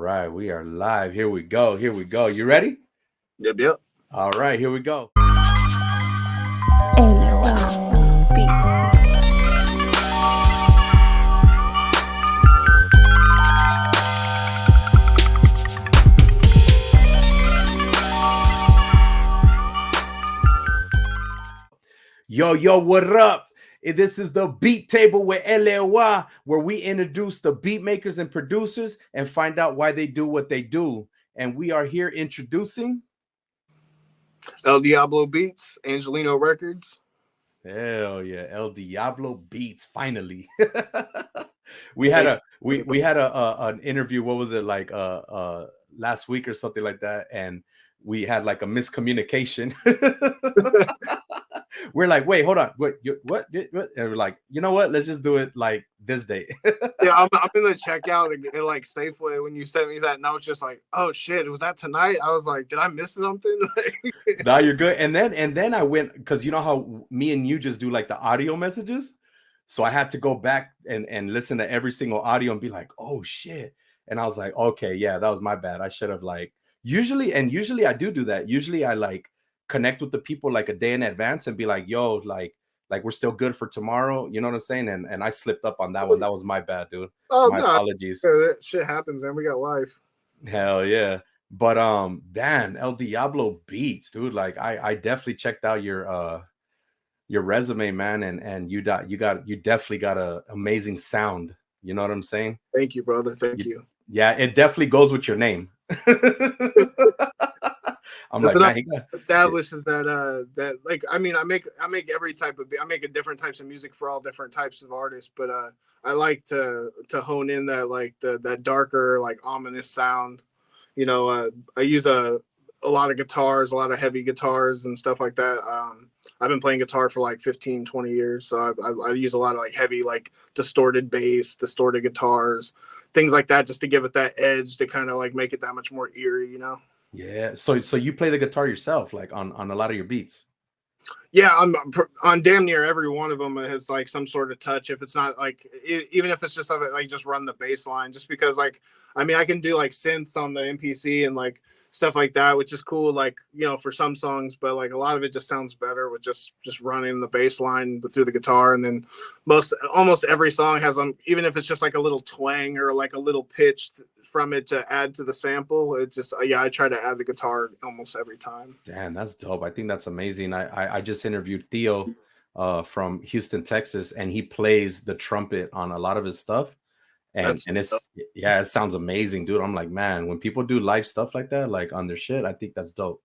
right, we are live. Here we go. Here we go. You ready? Yep. All right, here we go. LOL Beats. Yo, what up? This is the Beat Table with LOL, where we introduce the beat makers and producers and find out why they do what they do. And we are here introducing El Diablo Beats, Angelino Records. Hell yeah, El Diablo Beats. Finally, we had an interview. What was it like? Last week or something like that, and we had like a miscommunication. We're like, wait, hold on, what? And we're like, you know what? Let's just do it like this day. Yeah, I'm in the checkout at like Safeway when you sent me that note. Just like, oh shit, was that tonight? I was like, did I miss something? No, you're good. And then I went, because you know how me and you just do like the audio messages. So I had to go back and listen to every single audio and be like, oh shit. And I was like, okay, yeah, that was my bad. I should have like usually I do that. Usually I like connect with the people like a day in advance and be like, yo, like we're still good for tomorrow. You know what I'm saying? And I slipped up on that one. That was my bad, dude. Oh, My no, apologies. shit happens, man. We got life. Hell yeah. But man, El Diablo Beats, dude. Like I definitely checked out your resume, man, and you definitely got a amazing sound. You know what I'm saying? Thank you, brother. Thank you. Yeah, it definitely goes with your name. I'm like, man, establishes that like I mean I make every type of I make a different types of music for all different types of artists, but I like to hone in that like that darker, like ominous sound. You know, I use a lot of guitars, a lot of heavy guitars and stuff like that. I've been playing guitar for like 15, 20 years. So I use a lot of like heavy, like distorted bass, distorted guitars, things like that, just to give it that edge to kind of like make it that much more eerie, you know? Yeah. So you play the guitar yourself, like on a lot of your beats? Yeah, on damn near every one of them. It has like some sort of touch. If it's not like, even if it's just like just run the bass line, just because like, I mean, I can do like synths on the MPC and like stuff like that, which is cool, like, you know, for some songs, but like a lot of it just sounds better with just running the bass line through the guitar. And then almost every song has even if it's just like a little twang or like a little pitch from it to add to the sample. It's just, yeah, I try to add the guitar almost every time. Damn, that's dope. I think that's amazing. I just interviewed Theo from Houston, Texas, and he plays the trumpet on a lot of his stuff. And it's yeah, it sounds amazing, dude. I'm like, man, when people do live stuff like that, like on their shit, I think that's dope.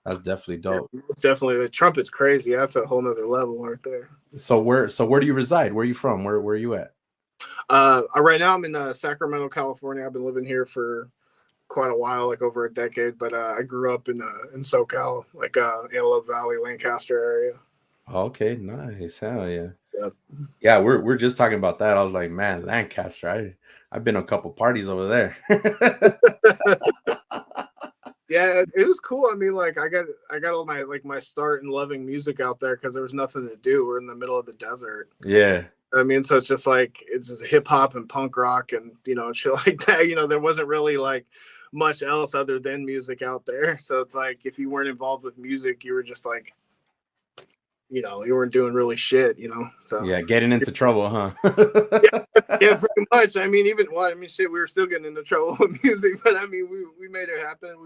That's definitely dope. Yeah, it's definitely, the trumpet's crazy. That's a whole nother level right there. So where do you reside? Where are you from? Where are you at? Right now I'm in Sacramento, California. I've been living here for quite a while, like over a decade, but I grew up in SoCal, like Antelope Valley, Lancaster area. Okay, nice. Hell yeah. Yep. Yeah, we're just talking about that. I was like, man, Lancaster. I've been to a couple parties over there. Yeah, it was cool. I mean, like I got all my start in loving music out there because there was nothing to do. We're in the middle of the desert. Yeah. I mean, so it's just hip hop and punk rock and, you know, shit like that. You know, there wasn't really like much else other than music out there. So it's like if you weren't involved with music, you were just like, you know, you weren't doing really shit, you know. So yeah, getting into trouble, huh? yeah, pretty much. I mean, shit, we were still getting into trouble with music, but I mean, we made it happen.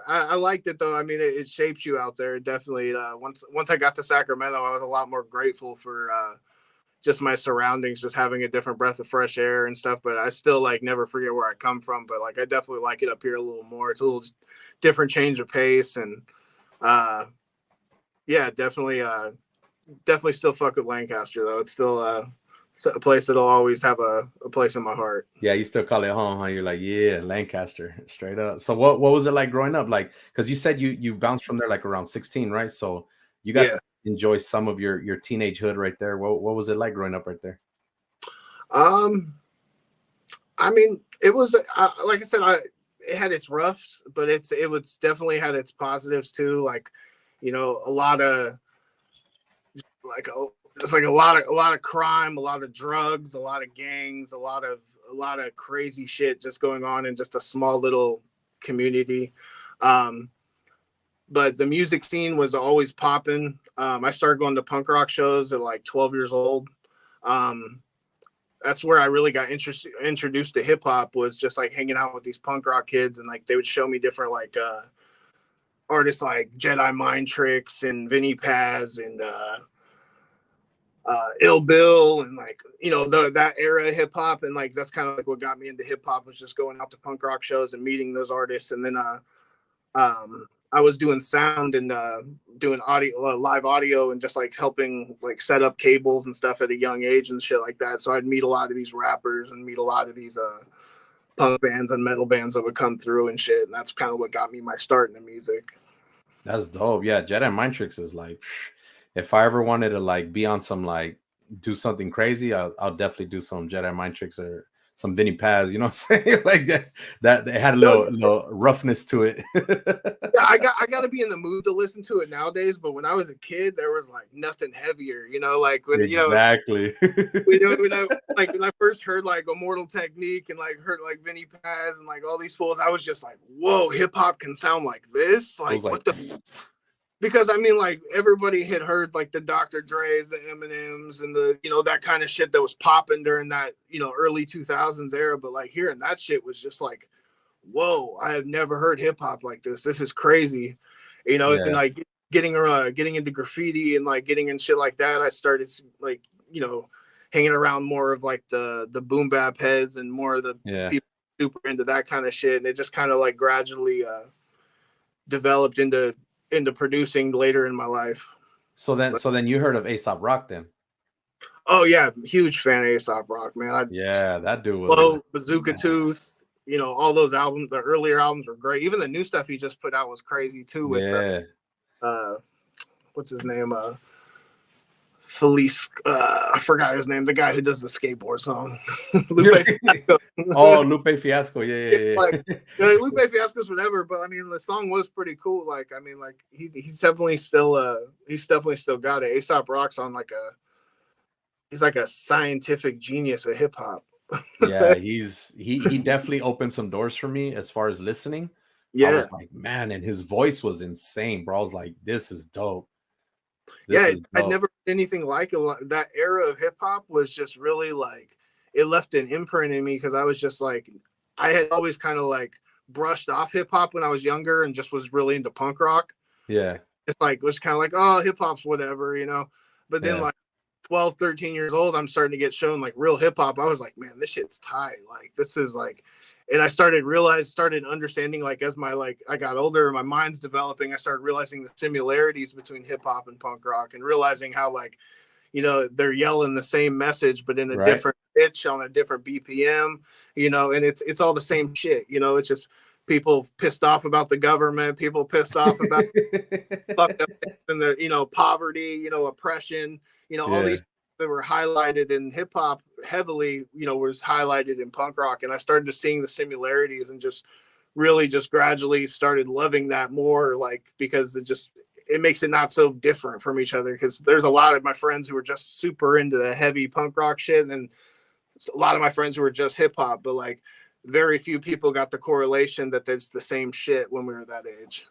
I liked it though. I mean, it shapes you out there. It definitely. Once I got to Sacramento, I was a lot more grateful for just my surroundings, just having a different breath of fresh air and stuff. But I still like never forget where I come from. But like, I definitely like it up here a little more. It's a little different change of pace and. Yeah, definitely still fuck with Lancaster though. It's still a place that'll always have a place in my heart. Yeah, you still call it home, huh? You're like, yeah, Lancaster, straight up. So what was it like growing up? Like, because you said you bounced from there like around 16, right? So you got to enjoy some of your teenage hood right there. What was it like growing up right there? I mean, it was like I said, it had its roughs, but it was definitely had its positives too. Like, you know, a lot of like it's like a lot of crime, a lot of drugs, a lot of gangs, a lot of lot of crazy shit just going on in just a small little community. But the music scene was always popping. I started going to punk rock shows at like 12 years old. That's where I really got introduced to hip hop, was just like hanging out with these punk rock kids, and like they would show me different like artists like Jedi Mind Tricks and Vinnie Paz and Ill Bill, and like, you know, that era of hip hop. And like that's kind of like what got me into hip hop, was just going out to punk rock shows and meeting those artists. And then I was doing sound and doing audio, live audio, and just like helping like set up cables and stuff at a young age and shit like that. So I'd meet a lot of these rappers and meet a lot of these punk bands and metal bands that would come through and shit. And that's kind of what got me my start in the music. That's dope. Yeah, Jedi Mind Tricks is like, if I ever wanted to like be on some like do something crazy, I'll definitely do some Jedi Mind Tricks or some Vinnie Paz, you know what I'm saying? Like that they had a little roughness to it. Yeah, I got to be in the mood to listen to it nowadays. But when I was a kid, there was like nothing heavier, you know, like when, exactly. when I first heard like Immortal Technique and like heard like Vinnie Paz and like all these fools, I was just like, whoa, hip hop can sound like this. Like what the. Because I mean, like everybody had heard like the Dr. Dre's, the Eminems, and the, you know, that kind of shit that was popping during that, you know, early 2000s era. But like hearing that shit was just like, whoa, I have never heard hip hop like this. This is crazy, you know. And like getting into graffiti and like getting in shit like that, I started like, you know, hanging around more of like the boom bap heads and more of the people super into that kind of shit. And it just kind of like gradually developed into producing later in my life. So then you heard of A$AP Rock then? Oh yeah, huge fan of A$AP Rock, man. That dude was Low, Bazooka Tooth, you know, all those albums, the earlier albums were great. Even the new stuff he just put out was crazy too. With what's his name? Felice, I forgot his name, the guy who does the skateboard song. Lupe Lupe Fiasco. Yeah. Like Lupe Fiasco's whatever, but I mean the song was pretty cool. Like, I mean, like he's definitely still got it. A$AP Rock's on like he's like a scientific genius of hip hop. Yeah, he definitely opened some doors for me as far as listening. I was like, man, and his voice was insane, bro. I was like, this is dope. I'd never heard anything like it. That era of hip hop was just really like, it left an imprint in me, because I was just like, I had always kind of like brushed off hip hop when I was younger and just was really into punk rock. Yeah. It's like, it was kind of like, oh, hip hop's whatever, you know. But then like 12, 13 years old, I'm starting to get shown like real hip hop. I was like, man, this shit's tight. Like, this is like, and I started understanding, like, as I got older, my mind's developing, I started realizing the similarities between hip hop and punk rock, and realizing how, like, you know, they're yelling the same message, but in a different pitch on a different BPM, you know, and it's all the same shit, you know. It's just people pissed off about the government, people pissed off about fucked up and the, you know, poverty, you know, oppression, you know, all these that were highlighted in hip hop heavily, you know, was highlighted in punk rock. And I started to seeing the similarities and just really just gradually started loving that more, like, because it makes it not so different from each other. Because there's a lot of my friends who were just super into the heavy punk rock shit, and then a lot of my friends who were just hip hop, but like very few people got the correlation that it's the same shit when we were that age.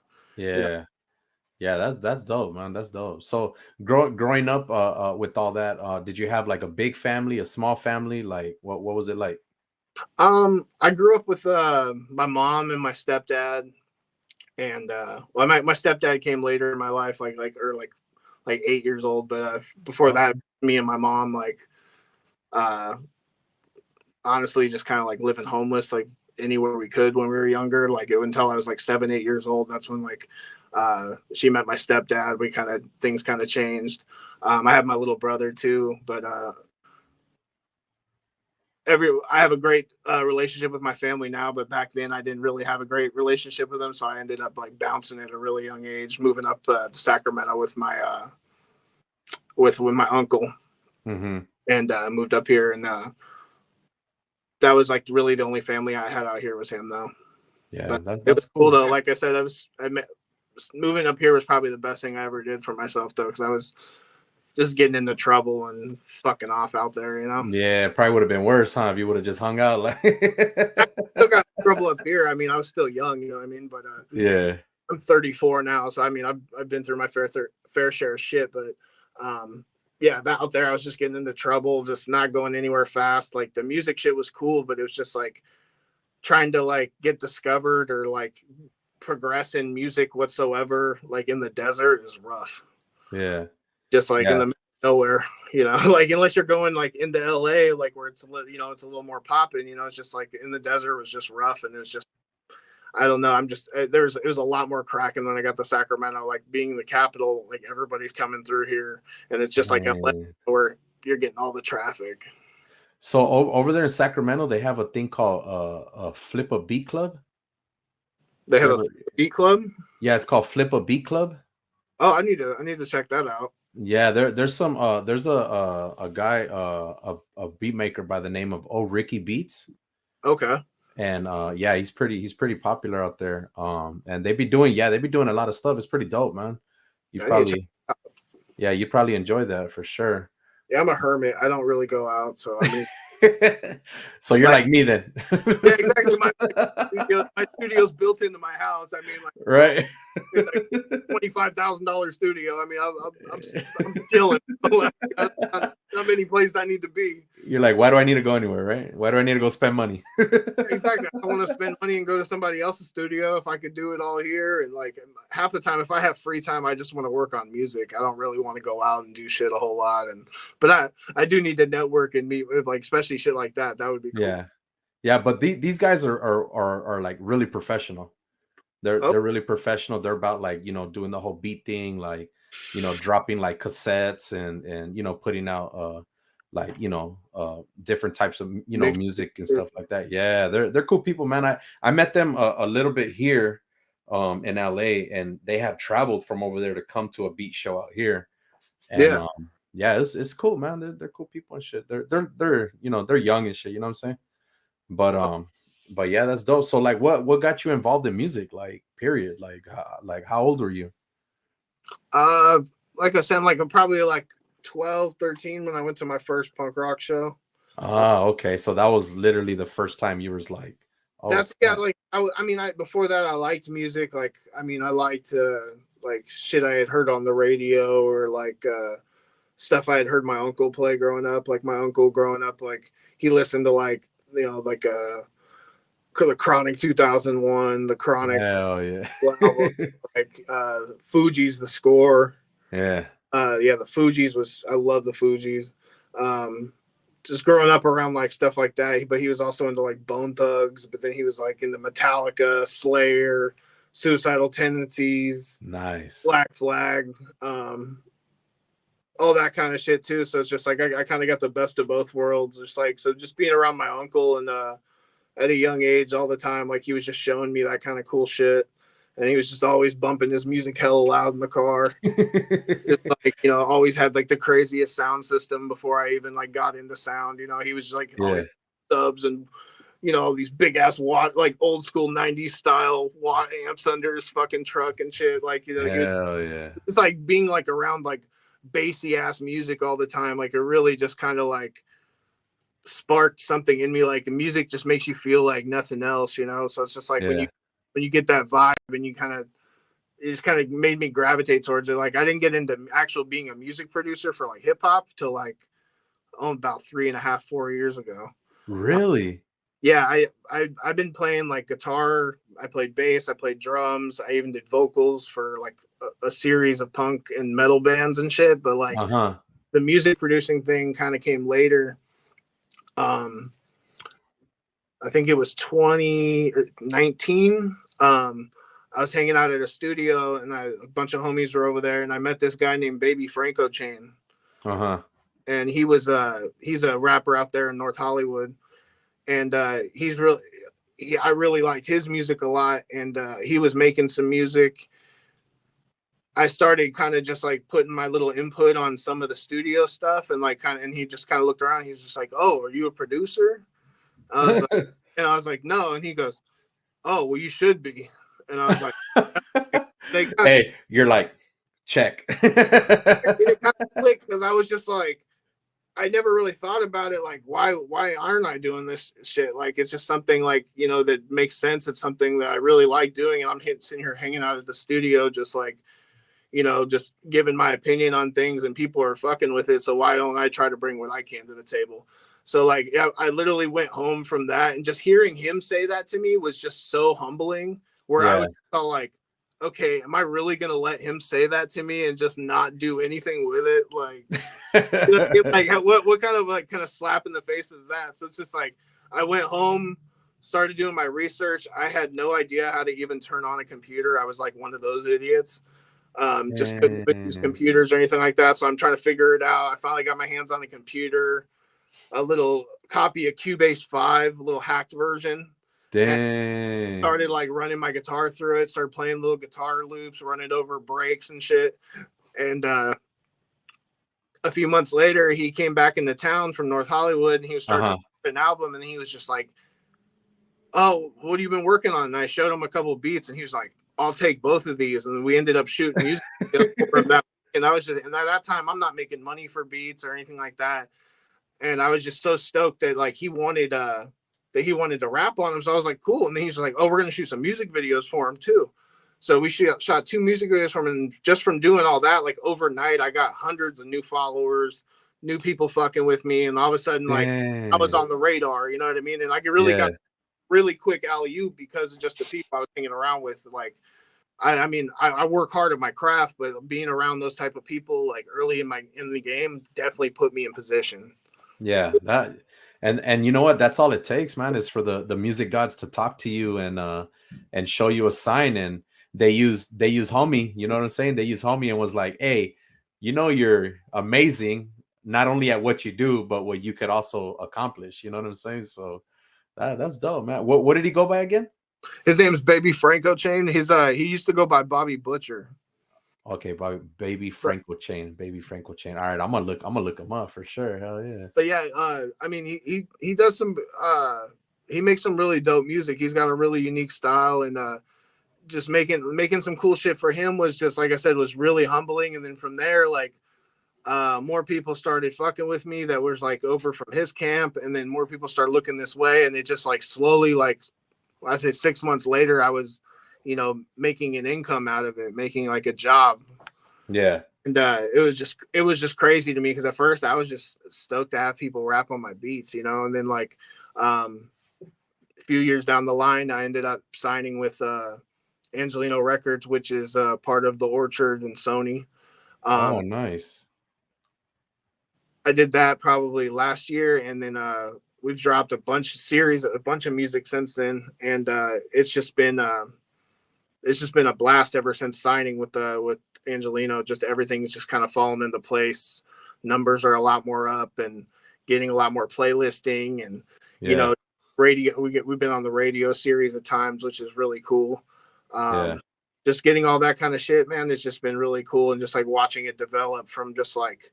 Yeah, that's dope, man. That's dope. So growing up with all that, did you have like a big family, a small family? Like what was it like? I grew up with my mom and my stepdad, and my stepdad came later in my life, like 8 years old. But before that, me and my mom, like honestly just kind of like living homeless, like anywhere we could when we were younger. Like until I was like 7, 8 years old. That's when like she met my stepdad. Things kind of changed. I have my little brother too, but I have a great relationship with my family now, but back then I didn't really have a great relationship with them. So I ended up like bouncing at a really young age, moving up to Sacramento with my with my uncle, and moved up here. And that was like really the only family I had out here was him, though. Yeah, it was cool though. Like I said, moving up here was probably the best thing I ever did for myself, though, because I was just getting into trouble and fucking off out there, you know. Yeah, it probably would have been worse, huh? If you would have just hung out. Like, I still got in trouble up here. I mean, I was still young, you know what I mean. But yeah, I'm 34 now, so I mean, I've been through my fair share of shit. But yeah, out there, I was just getting into trouble, just not going anywhere fast. Like the music shit was cool, but it was just like trying to like get discovered or like progress in music whatsoever, like in the desert, is rough. yeah, Just like in yeah. the middle of nowhere, you know, like unless you're going like into LA, like where it's you know, it's a little more popping, you know. It's just like in the desert was just rough, and it was just, I don't know. I'm just it was a lot more cracking when I got to Sacramento. Like being the capital, like everybody's coming through here, and it's just like LA where you're getting all the traffic. So over there in Sacramento, they have a thing called Flip a Beat Club. They have a beat club. Yeah, it's called Flip a Beat Club. Oh, I need to check that out. Yeah, there's a guy a beat maker by the name of Ricky Beats. Okay. And yeah, he's pretty popular out there. And they be doing a lot of stuff. It's pretty dope, man. You probably enjoy that for sure. Yeah, I'm a hermit. I don't really go out, so I mean. So you're like me then. Yeah, exactly. My studio's built into my house. I mean, like, right. Like $25,000 studio. I mean, I'm chilling. Not many places I need to be. You're like, why do I need to go anywhere, right? Why do I need to go spend money? Exactly. I don't want to spend money and go to somebody else's studio if I could do it all here. And like half the time, if I have free time, I just want to work on music. I don't really want to go out and do shit a whole lot. But I do need to network and meet with, like, especially shit like that. That would be cool. Yeah. But these guys are like really professional. They're really professional. They're about like, you know, doing the whole beat thing, like, you know, dropping like cassettes and you know, putting out like, you know, different types of, you know, music and stuff like that. Yeah, they're cool people, man. I met them a little bit here in LA, and they had traveled from over there to come to a beat show out here. And yeah, it's cool, man. They're cool people and shit. They're you know, they're young and shit, you know what I'm saying? But yeah, that's dope. So like what got you involved in music, like period? Like how old were you? Like I said, like I'm probably like 12, 13 when I went to my first punk rock show. Okay. So that was literally the first time you was like, oh, that's like I mean, before that I liked music. Like I mean, I liked like shit I had heard on the radio, or like stuff I had heard my uncle play growing up. Like my uncle growing up, like he listened to like, you know, like the Chronic 2001, the Chronic, hell yeah, album, like Fugees, the score. Yeah. Yeah, the Fugees I love the Fugees. Just growing up around like stuff like that. But he was also into like Bone Thugs, but then he was like into Metallica, Slayer, Suicidal Tendencies, nice, Black Flag, all that kind of shit too. So it's just like I kind of got the best of both worlds. Just like, so just being around my uncle and at a young age all the time, like he was just showing me that kind of cool shit. And he was just always bumping his music hella loud in the car. Just like, you know, always had like the craziest sound system before I even like got into sound. You know, he was like always subs and, you know, these big ass watt, like old school 90s style watt amps under his fucking truck and shit. Like, you know, hell yeah. It's like being like around like bassy ass music all the time. Like it really just kind of like sparked something in me. Like music just makes you feel like nothing else, you know? So it's just like when you get that vibe and it just kind of made me gravitate towards it. Like I didn't get into actual being a music producer for like hip hop till like about 3.5, 4 years ago. Really? Yeah, I've been playing like guitar. I played bass. I played drums. I even did vocals for like a series of punk and metal bands and shit. But like the music producing thing kind of came later. I think it was 2019. I was hanging out at a studio and a bunch of homies were over there, and I met this guy named Baby Franco Chain. And he's a rapper out there in North Hollywood. And I really liked his music a lot. And he was making some music. I started kind of just like putting my little input on some of the studio stuff, and like and he just kind of looked around. He's just like, "Oh, are you a producer?" I was like, "No." And he goes, "Oh, well, you should be." And I was like, "Hey, you're like, check. It kind of clicked because I was just like, I never really thought about it. Like, why aren't I doing this shit? Like, it's just something like, that makes sense. It's something that I really like doing. And I'm sitting here hanging out at the studio, just like, just giving my opinion on things, and people are fucking with it. So why don't I try to bring what I can to the table? So like, I literally went home from that, and just hearing him say that to me was just so humbling, where I was all like, okay, am I really going to let him say that to me and just not do anything with it? Like, like what kind of slap in the face is that? So it's just like, I went home, started doing my research. I had no idea how to even turn on a computer. I was like one of those idiots. Just couldn't use computers or anything like that. So I'm trying to figure it out. I finally got my hands on a computer, a little copy of Cubase 5, a little hacked version. Dang. Started like running my guitar through it, started playing little guitar loops, running over breaks and shit. And a few months later, he came back into town from North Hollywood, and he was starting an album, and he was just like, oh, what have you been working on? And I showed him a couple of beats, and he was like, I'll take both of these. And we ended up shooting music for that. And I was just, and at that time, I'm not making money for beats or anything like that. And I was just so stoked that like he wanted to rap on him. So I was like, cool. And then he's like, oh, we're gonna shoot some music videos for him too. So we shot 2 music videos from him. And just from doing all that, like overnight, I got hundreds of new followers, new people fucking with me, and all of a sudden, like, I was on the radar. You know what I mean? And I got really quick alley-oop because of just the people I was hanging around with. Like, I work hard at my craft, but being around those type of people like early in the game definitely put me in position. Yeah, that and you know what? That's all it takes, man, is for the music gods to talk to you and show you a sign. And they use homie, you know what I'm saying? They use homie and was like, hey, you're amazing, not only at what you do, but what you could also accomplish. You know what I'm saying? So that's dope, man. What did he go by again? His name's Baby Franco Chain. He used to go by Bobby Butcher. Okay, Baby Franco Chain. Baby Franco Chain. All right, I'm gonna look him up for sure. Hell yeah. But yeah, I mean, he does some he makes some really dope music. He's got a really unique style, and just making some cool shit for him was just, like I said, was really humbling. And then from there, like, more people started fucking with me that was like over from his camp, and then more people started looking this way, and it just like slowly, like, I say 6 months later, I was, making an income out of it, making like a job. Yeah. And it was just crazy to me, because at first I was just stoked to have people rap on my beats, and then like a few years down the line, I ended up signing with Angelino Records, which is part of the Orchard and Sony. Oh, nice. I did that probably last year, and then we've dropped a bunch of music since then, and it's just been a blast ever since signing with Angelino. Just everything's just kind of fallen into place. Numbers are a lot more up, and getting a lot more playlisting, and radio. We've been on the radio series at times, which is really cool. Just getting all that kind of shit, man, it's just been really cool, and just like watching it develop from just like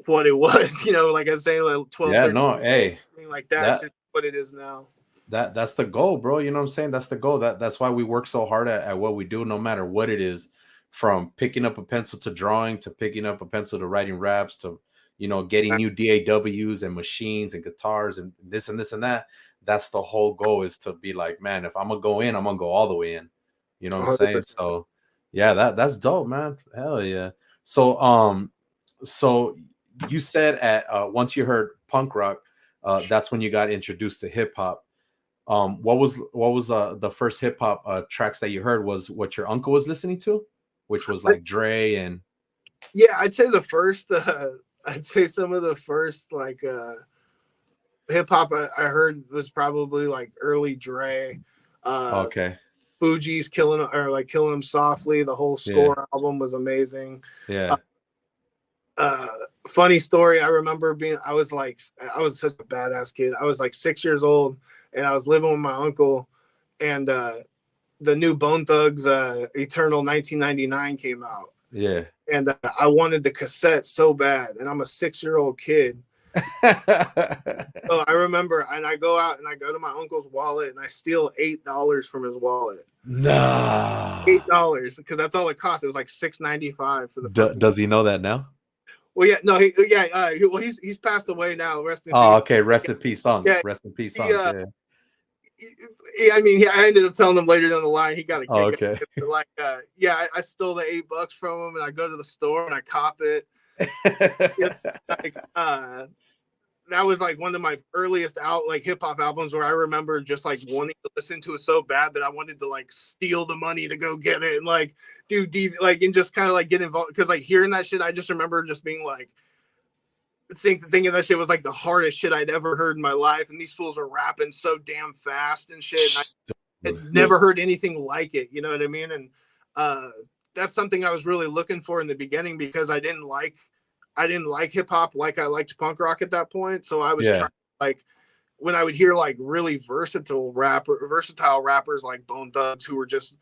what it was, like I was saying, like 12, 13, hey, like that's what it is now. That's the goal, bro. You know what I'm saying? That's the goal. That's why we work so hard at what we do, no matter what it is, from picking up a pencil to drawing, to picking up a pencil to writing raps, to getting new DAWs and machines and guitars and this and this and that. That's the whole goal, is to be like, man, if I'm gonna go in, I'm gonna go all the way in. You know what I'm saying? So yeah, that's dope, man. Hell yeah. So so you said at once you heard punk rock, that's when you got introduced to hip hop. What was the first hip hop tracks that you heard? Was what your uncle was listening to, which was like Dre and I'd say some of the first like hip hop I heard was probably like early Dre. Okay. Fuji's Killing Him Softly. The whole Score album was amazing. Yeah. Funny story. I remember I was such a badass kid. I was like 6 years old, and I was living with my uncle, and the new Bone Thugs Eternal 1999 came out. Yeah. And I wanted the cassette so bad, and I'm a 6-year-old kid. So I remember, and I go out and I go to my uncle's wallet and I steal $8 from his wallet. Nah. $8 because that's all it cost. It was like $6.95 for the. Does he know that now? Well, yeah, no, well, he's passed away now. Rest in peace. Oh, okay. Rest in peace, song. Yeah, Rest in peace, he, song. Yeah. I mean, I ended up telling him later down the line he got a kick. Oh, okay. Like, I stole the $8 from him, and I go to the store and I cop it. Like, that was like one of my earliest hip hop albums where I remember just like wanting to listen to it so bad that I wanted to like steal the money to go get it and like do and just kind of like get involved because like hearing that shit, I just remember just being like thinking that shit was like the hardest shit I'd ever heard in my life, and these fools are rapping so damn fast and shit. And I had never heard anything like it, you know what I mean? And that's something I was really looking for in the beginning because I didn't like hip hop like I liked punk rock at that point. So I was trying like when I would hear like really versatile rappers like Bone Thugs who were just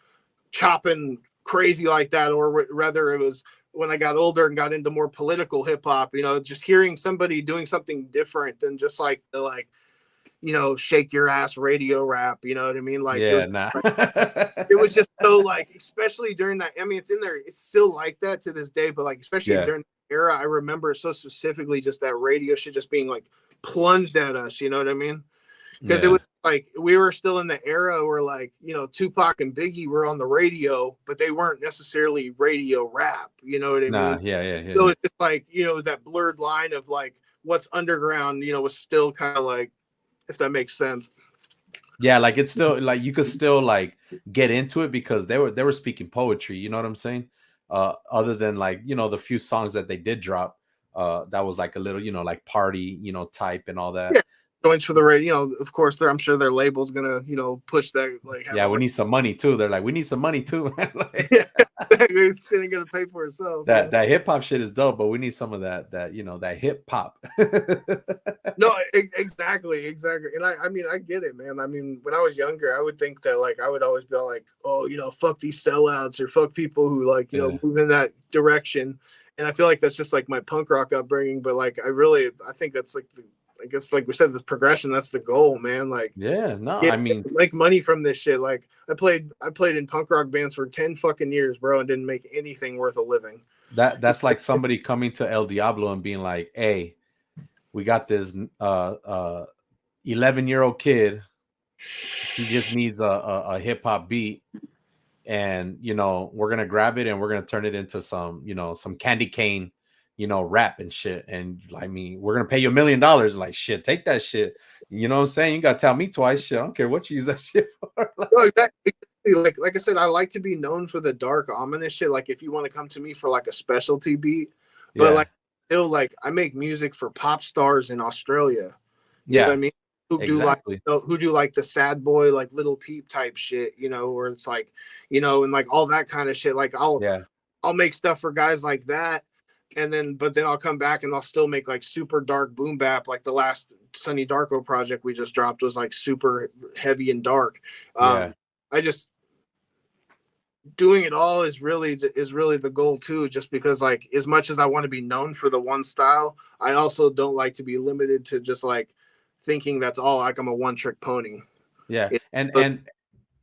chopping crazy like that, or rather it was when I got older and got into more political hip hop, you know, just hearing somebody doing something different than just like the you know, shake your ass radio rap, you know what I mean? Like, it was just so like, especially during that. I mean, it's in there, it's still like that to this day, but like, especially during the era, I remember so specifically just that radio shit just being like plunged at us, you know what I mean? Because it was like we were still in the era where like, you know, Tupac and Biggie were on the radio, but they weren't necessarily radio rap, you know what I mean? Yeah. So it's just like, you know, that blurred line of like what's underground, you know, was still kind of like, if that makes sense. Yeah, like it's still like you could still like get into it because they were speaking poetry, you know what I'm saying? Other than like, you know, the few songs that they did drop, that was like a little, you know, like party, you know, type and all that. Yeah. Joints for the radio, you know, of course, I'm sure their label's gonna, you know, push that. Like, we need some money too. They're like, we need some money too. Like, it ain't gonna pay for itself. That hip hop shit is dope, but we need some of that you know, that hip hop. No, exactly. And I mean, I get it, man. I mean, when I was younger, I would think that like I would always be like, oh, you know, fuck these sellouts or fuck people who like, you know, move in that direction. And I feel like that's just like my punk rock upbringing. But like, I think that's like I guess like we said, the progression, that's the goal, man. Like, I mean, make money from this shit. Like I played in punk rock bands for 10 fucking years, bro, and didn't make anything worth a living. That's like somebody coming to El Diablo and being like, hey, we got this 11-year-old kid. He just needs a hip hop beat. And, you know, we're going to grab it and we're going to turn it into some, you know, some candy cane, you know, rap and shit. And I mean, we're going to pay you $1 million. Like, shit, take that shit. You know what I'm saying? You got to tell me twice. Shit, I don't care what you use that shit for. No, exactly. Like I said, I like to be known for the dark, ominous shit. Like if you want to come to me for like a specialty beat, but like still, like I make music for pop stars in Australia. You know what I mean? Who do like the sad boy, like Little Peep type shit, you know, where it's like, you know, and like all that kind of shit. Like I'll make stuff for guys like that. And then, but then I'll come back and I'll still make like super dark boom bap. Like the last Sonny Darko project we just dropped was like super heavy and dark. I just, doing it all is really the goal too, just because like as much as I want to be known for the one style, I also don't like to be limited to just like thinking that's all, like I'm a one trick pony. And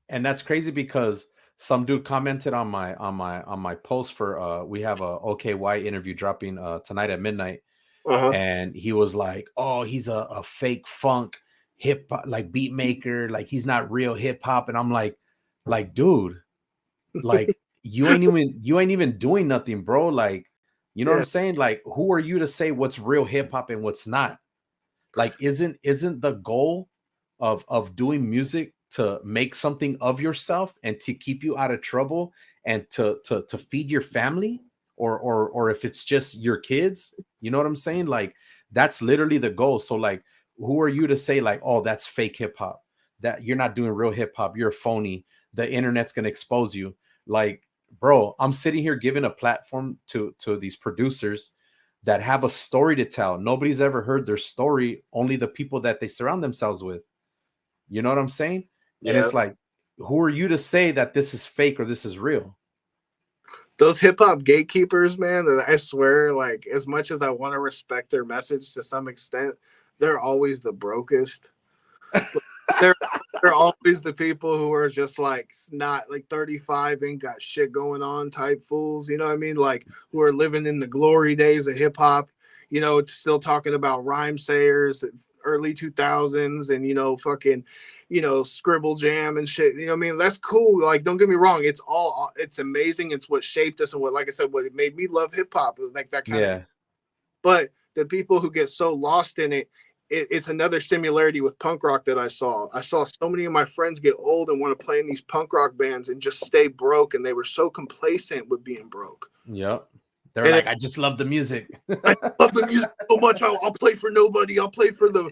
that's crazy because some dude commented on my post for we have a OKY interview dropping tonight at midnight, and he was like, oh, he's a fake funk hip hop like beat maker, like he's not real hip hop. And I'm like dude, like you ain't even doing nothing, bro. Like, you know what I'm saying? Like, who are you to say what's real hip hop and what's not? Like, isn't the goal of doing music to make something of yourself and to keep you out of trouble and to feed your family, or if it's just your kids, you know what I'm saying? Like, that's literally the goal. So like, who are you to say like, oh, that's fake hip hop, that you're not doing real hip hop, you're a phony, the internet's gonna expose you? Like, bro, I'm sitting here giving a platform to these producers that have a story to tell. Nobody's ever heard their story, only the people that they surround themselves with. You know what I'm saying? And it's like, who are you to say that this is fake or this is real? those hip hop gatekeepers, man, I swear, like, as much as I want to respect their message to some extent, they're always the brokest. They're they're always the people who are just like not like 35, ain't got shit going on type fools. You know what I mean? Like, who are living in the glory days of hip hop. You know, still talking about rhyme sayers, early 2000s, and fucking, Scribble Jam and shit. You know what I mean? That's cool. Like, don't get me wrong. It's amazing. It's what shaped us and what, like I said, what it made me love hip hop. Like that kind of. But the people who get so lost in it, it's another similarity with punk rock that I saw. I saw so many of my friends get old and want to play in these punk rock bands and just stay broke, and they were so complacent with being broke. Yep. They're like, I just love the music. I love the music so much. I'll play for nobody. I'll play for the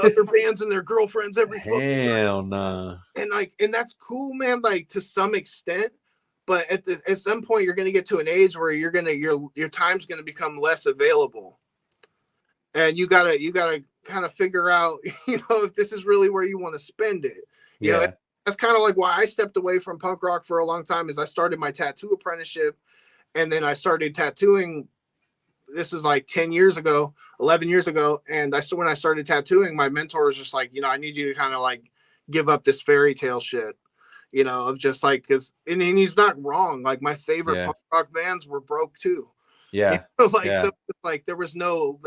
other bands and their girlfriends every hell nah. And that's cool, man. Like, to some extent, but at some point you're gonna get to an age where your time's gonna become less available, and you gotta kind of figure out, if this is really where you want to spend it. You know, that's kind of like why I stepped away from punk rock for a long time. Is I started my tattoo apprenticeship. And then I started tattooing. This was like 11 years ago. And when I started tattooing, my mentor was just like, I need you to kind of like give up this fairy tale shit, of just like, and he's not wrong. Like, my favorite punk rock bands were broke too. Yeah. So like there was no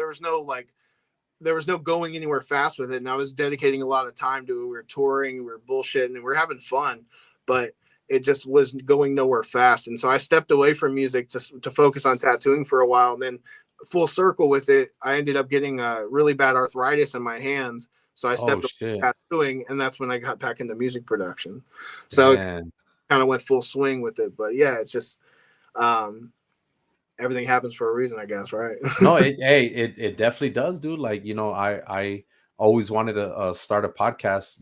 going anywhere fast with it. And I was dedicating a lot of time to it. We were touring, we were bullshitting, and we were having fun, but it just was going nowhere fast. And so I stepped away from music to focus on tattooing for a while. And then full circle with it, I ended up getting really bad arthritis in my hands. So I stepped away from tattooing, and that's when I got back into music production. So it kind of went full swing with it. But yeah, it's just everything happens for a reason, I guess, right? No, it definitely does, dude. Like, I always wanted to start a podcast.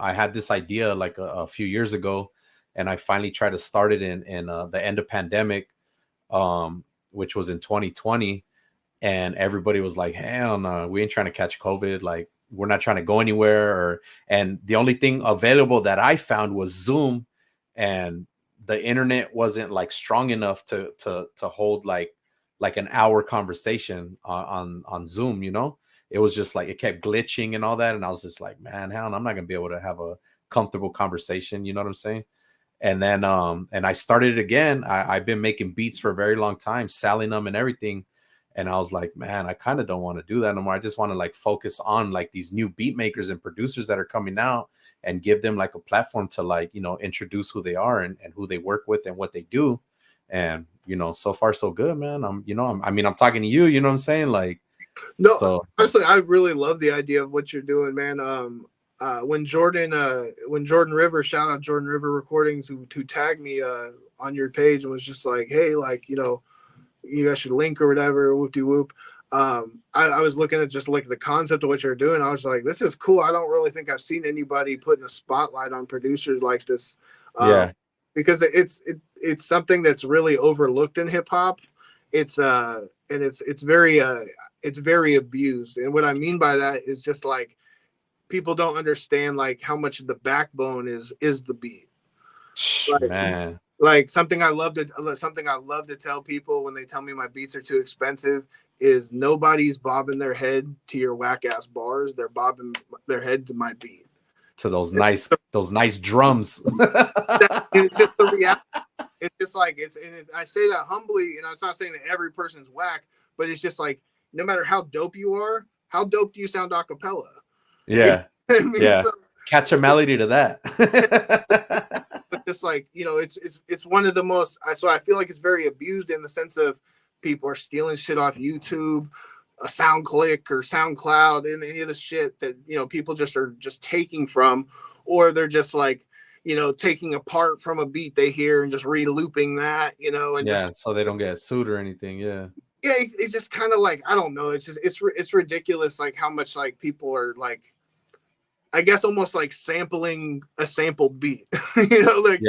I had this idea like a few years ago, and I finally tried to start it in the end of pandemic, which was in 2020. And everybody was like, hell no, we ain't trying to catch COVID. Like, we're not trying to go anywhere. And the only thing available that I found was Zoom, and the internet wasn't like strong enough to hold like an hour conversation on Zoom. It was just like, it kept glitching and all that. And I was just like, man, hell, I'm not gonna be able to have a comfortable conversation. You know what I'm saying? And then and I started it again. I've been making beats for a very long time, selling them and everything. And I was like, man, I kind of don't want to do that no more. I just want to like focus on like these new beat makers and producers that are coming out, and give them like a platform to like, introduce who they are and who they work with and what they do. And, so far so good, man. I'm talking to you, you know what I'm saying? Like, no, so honestly, I really love the idea of what you're doing, man. When Jordan River, shout out Jordan River Recordings, who tagged me on your page and was just like, hey, like, you guys should link or whatever, whoop-de-whoop. I was looking at just like the concept of what you're doing. I was like, this is cool. I don't really think I've seen anybody putting a spotlight on producers like this. Because it's something that's really overlooked in hip hop. It's very abused. And what I mean by that is just like, people don't understand like how much of the backbone is the beat. Like, man. Like something I love to tell people when they tell me my beats are too expensive is nobody's bobbing their head to your whack ass bars. They're bobbing their head to my beat. To those nice drums. It's just the reality. It's just like I say that humbly, and I'm not saying that every person's whack, but it's just like, no matter how dope you are, how dope do you sound a cappella? Yeah. I mean, yeah. So, catch a melody to that. But just like, it's one of the most, so I feel like it's very abused in the sense of people are stealing shit off YouTube, a SoundClick or SoundCloud, and any of the shit that, people just are just taking from, or they're just like, taking a part from a beat they hear and just re-looping that, and just, so they don't get sued or anything. Yeah, it's just kind of like, I don't know, it's just it's ridiculous, like how much like people are like, I guess almost like sampling a sampled beat, like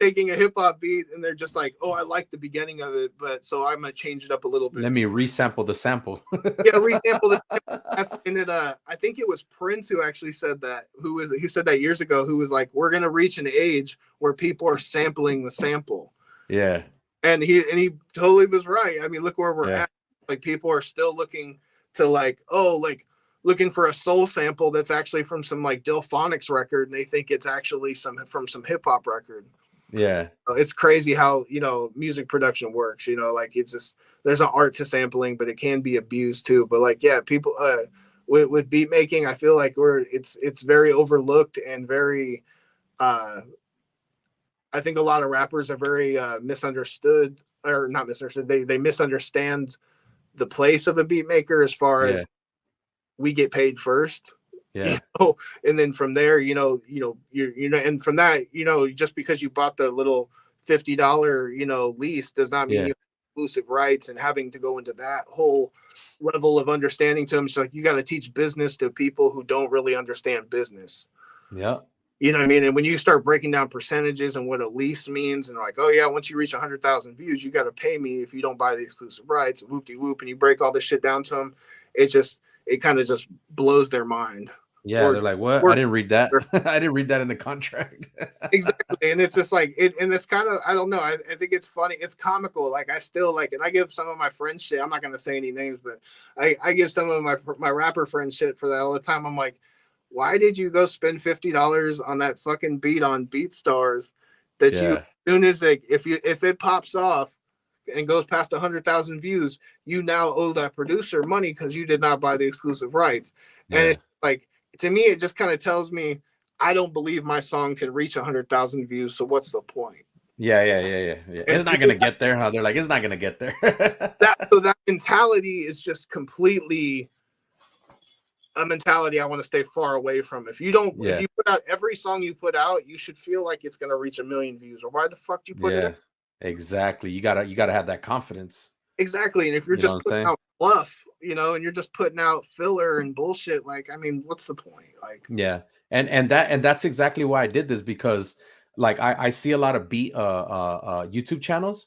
taking a hip hop beat and they're just like, oh, I like the beginning of it, but so I'm gonna change it up a little bit. Let me resample the sample. Resample the sample. That's in it. I think it was Prince who actually said that. Who said that years ago? Who was like, we're gonna reach an age where people are sampling the sample. Yeah. And he totally was right. I mean, look where we're Yeah. at. Like people are still looking to like, oh, like looking for a soul sample that's actually from some like Delphonics record, and they think it's actually from some hip hop record. Yeah. It's crazy how, you know, music production works. You know, like it's just there's an art to sampling, but it can be abused too. But like, yeah, people with beat making, I feel like it's very overlooked and very I think a lot of rappers are very misunderstood, or not misunderstood. They misunderstand the place of a beat maker as far Yeah. as we get paid first, you Yeah. know, and then from there, you know, and from that, you know, just because you bought the little $50, you know, lease does not mean Yeah. you have exclusive rights, and having to go into that whole level of understanding to them. So like, you got to teach business to people who don't really understand business. Yeah. You know what I mean? And when you start breaking down percentages and what a lease means, and like, oh yeah, once you reach 100,000 views, you got to pay me if you don't buy the exclusive rights, whoop de whoop, and you break all this shit down to them, it kind of just blows their mind. Yeah. Or, They're like, what? I or, didn't read that. or I didn't read that in the contract. exactly, and it's just like it, and it's kind of I don't know. I think it's funny, it's comical. Like I still like, and I give some of my friends shit. I'm not gonna say any names, but I give some of my rapper friends shit for that all the time. I'm like, why did you go spend $50 on that fucking beat on BeatStars that you, as Yeah. soon as if it pops off and goes past 100,000 views, you now owe that producer money because you did not buy the exclusive rights. And Yeah. it's like, to me, it just kind of tells me I don't believe my song can reach 100,000 views. So what's the point? Yeah. Yeah. Yeah. Yeah. Yeah. And It's not gonna get there, huh? They're like, it's not gonna get there. that mentality is just completely a mentality I want to stay far away from. If Yeah. you put out every song you put out, you should feel like it's going to reach 1 million views. Or why the fuck do you put it out? Yeah. Exactly. You gotta have that confidence. Exactly. And if you're You know what just I'm putting saying? out fluff, you know, and you're just putting out filler and bullshit, like, I mean, what's the point? Like, Yeah. And that's exactly why I did this, because like I see a lot of beat YouTube channels,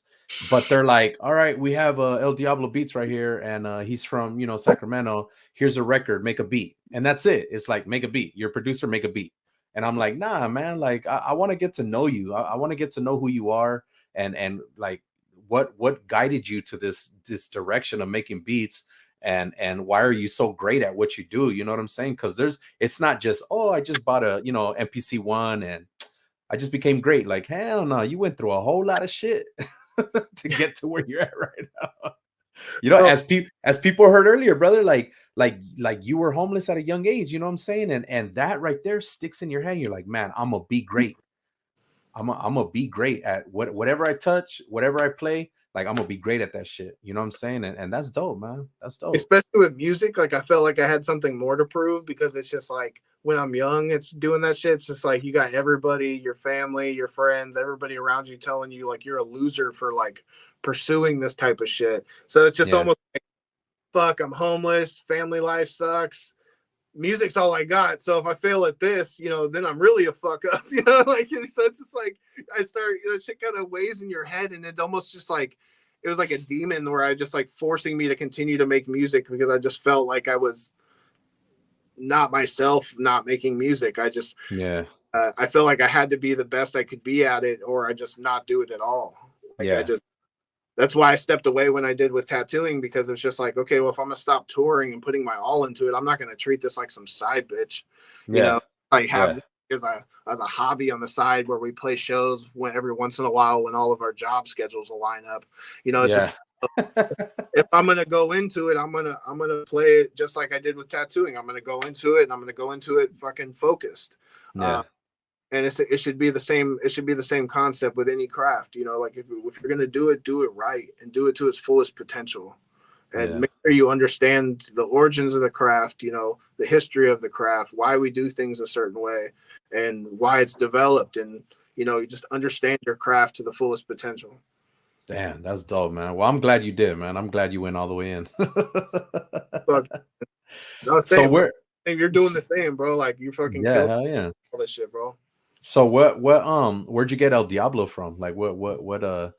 but they're like, all right, we have El Diablo Beats right here, and he's from, you know, Sacramento. Here's a record, make a beat. And that's it. It's like, make a beat. Your producer, make a beat. And I'm like, nah, man, like I want to get to know you. I want to get to know who you are, and like what guided you to this direction of making beats, and why are you so great at what you do? You know what I'm saying? Because it's not just, oh, I just bought a, you know, MPC one and I just became great. Like, hell no, you went through a whole lot of shit to get to where you're at right now. You know, bro, as people heard earlier, brother, like you were homeless at a young age. You know what I'm saying? And that right there sticks in your head. You're like, man, I'm gonna be great. I'm gonna be great at whatever I touch, whatever I play. Like, I'm gonna be great at that shit. You know what I'm saying? And that's dope, man. That's dope. especially with music, like I felt like I had something more to prove, because it's just like when I'm young, it's doing that shit. It's just like you got everybody, your family, your friends, everybody around you telling you like you're a loser for like pursuing this type of shit. So it's just Yeah. almost like, fuck, I'm homeless, family life sucks, music's all I got. So if I fail at this, you know, then I'm really a fuck up, you know, like, so it's just like, I start, you know, shit kind of weighs in your head, and it almost just like, it was like a demon where I just like forcing me to continue to make music, because I just felt like I was not myself, not making music. Yeah. I felt like I had to be the best I could be at it, or I just not do it at all. Like Yeah. that's why I stepped away when I did with tattooing, because it's just like, okay, well, if I'm gonna stop touring and putting my all into it, I'm not gonna treat this like some side bitch, you Yeah. know, like have Yeah. this as a hobby on the side where we play shows when every once in a while when all of our job schedules will line up. You know, it's Yeah. just, if I'm gonna go into it, I'm gonna play it just like I did with tattooing. I'm gonna go into it, and I'm gonna go into it fucking focused. Yeah. And it should be the same. It should be the same concept with any craft. You know, like if you're gonna do it right, and do it to its fullest potential, and Yeah. make sure you understand the origins of the craft. You know, the history of the craft, why we do things a certain way, and why it's developed. And you know, you just understand your craft to the fullest potential. Damn, that's dope, man. Well, I'm glad you did, man. I'm glad you went all the way in. But no, So same, bro. where Same, you're doing the same, bro. Like you fucking yeah, kill hell yeah. all this shit, bro. So where'd you get El Diablo from? Like what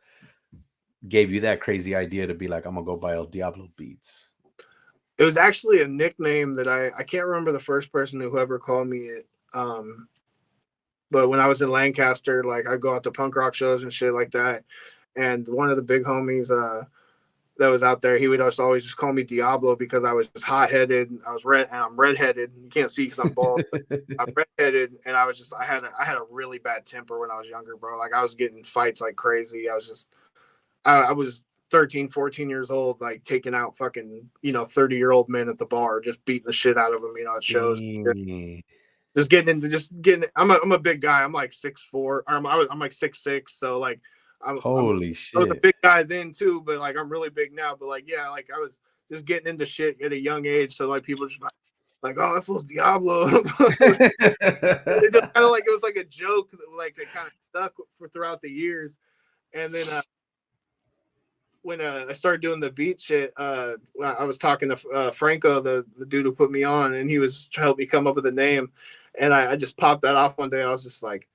gave you that crazy idea to be like, I'm gonna go buy El Diablo Beats? It was actually a nickname that I can't remember the first person who ever called me it. But when I was in Lancaster, like I'd go out to punk rock shows and shit like that. and one of the big homies that was out there, he would always just call me Diablo because I was just hot headed. I was red, and I'm redheaded. You can't see because I'm bald. But I'm redheaded, and I had a really bad temper when I was younger, bro. Like I was getting fights like crazy. I was 13, 14 years old, like taking out fucking 30-year-old men at the bar, just beating the shit out of them. At shows. Just getting. I'm a big guy. I'm like 6'4", or I'm like 6'6", so like Holy I was a shit. big guy then too, but like I'm really big now. But like yeah, like I was just getting into shit at a young age, so like people just like, oh, that fool's Diablo. It just kind of like it was like a joke that kind of stuck for throughout the years, and then when I started doing the beat shit, I was talking to Franco, the dude who put me on, and he was trying to help me come up with a name, and I just popped that off one day. I was just like,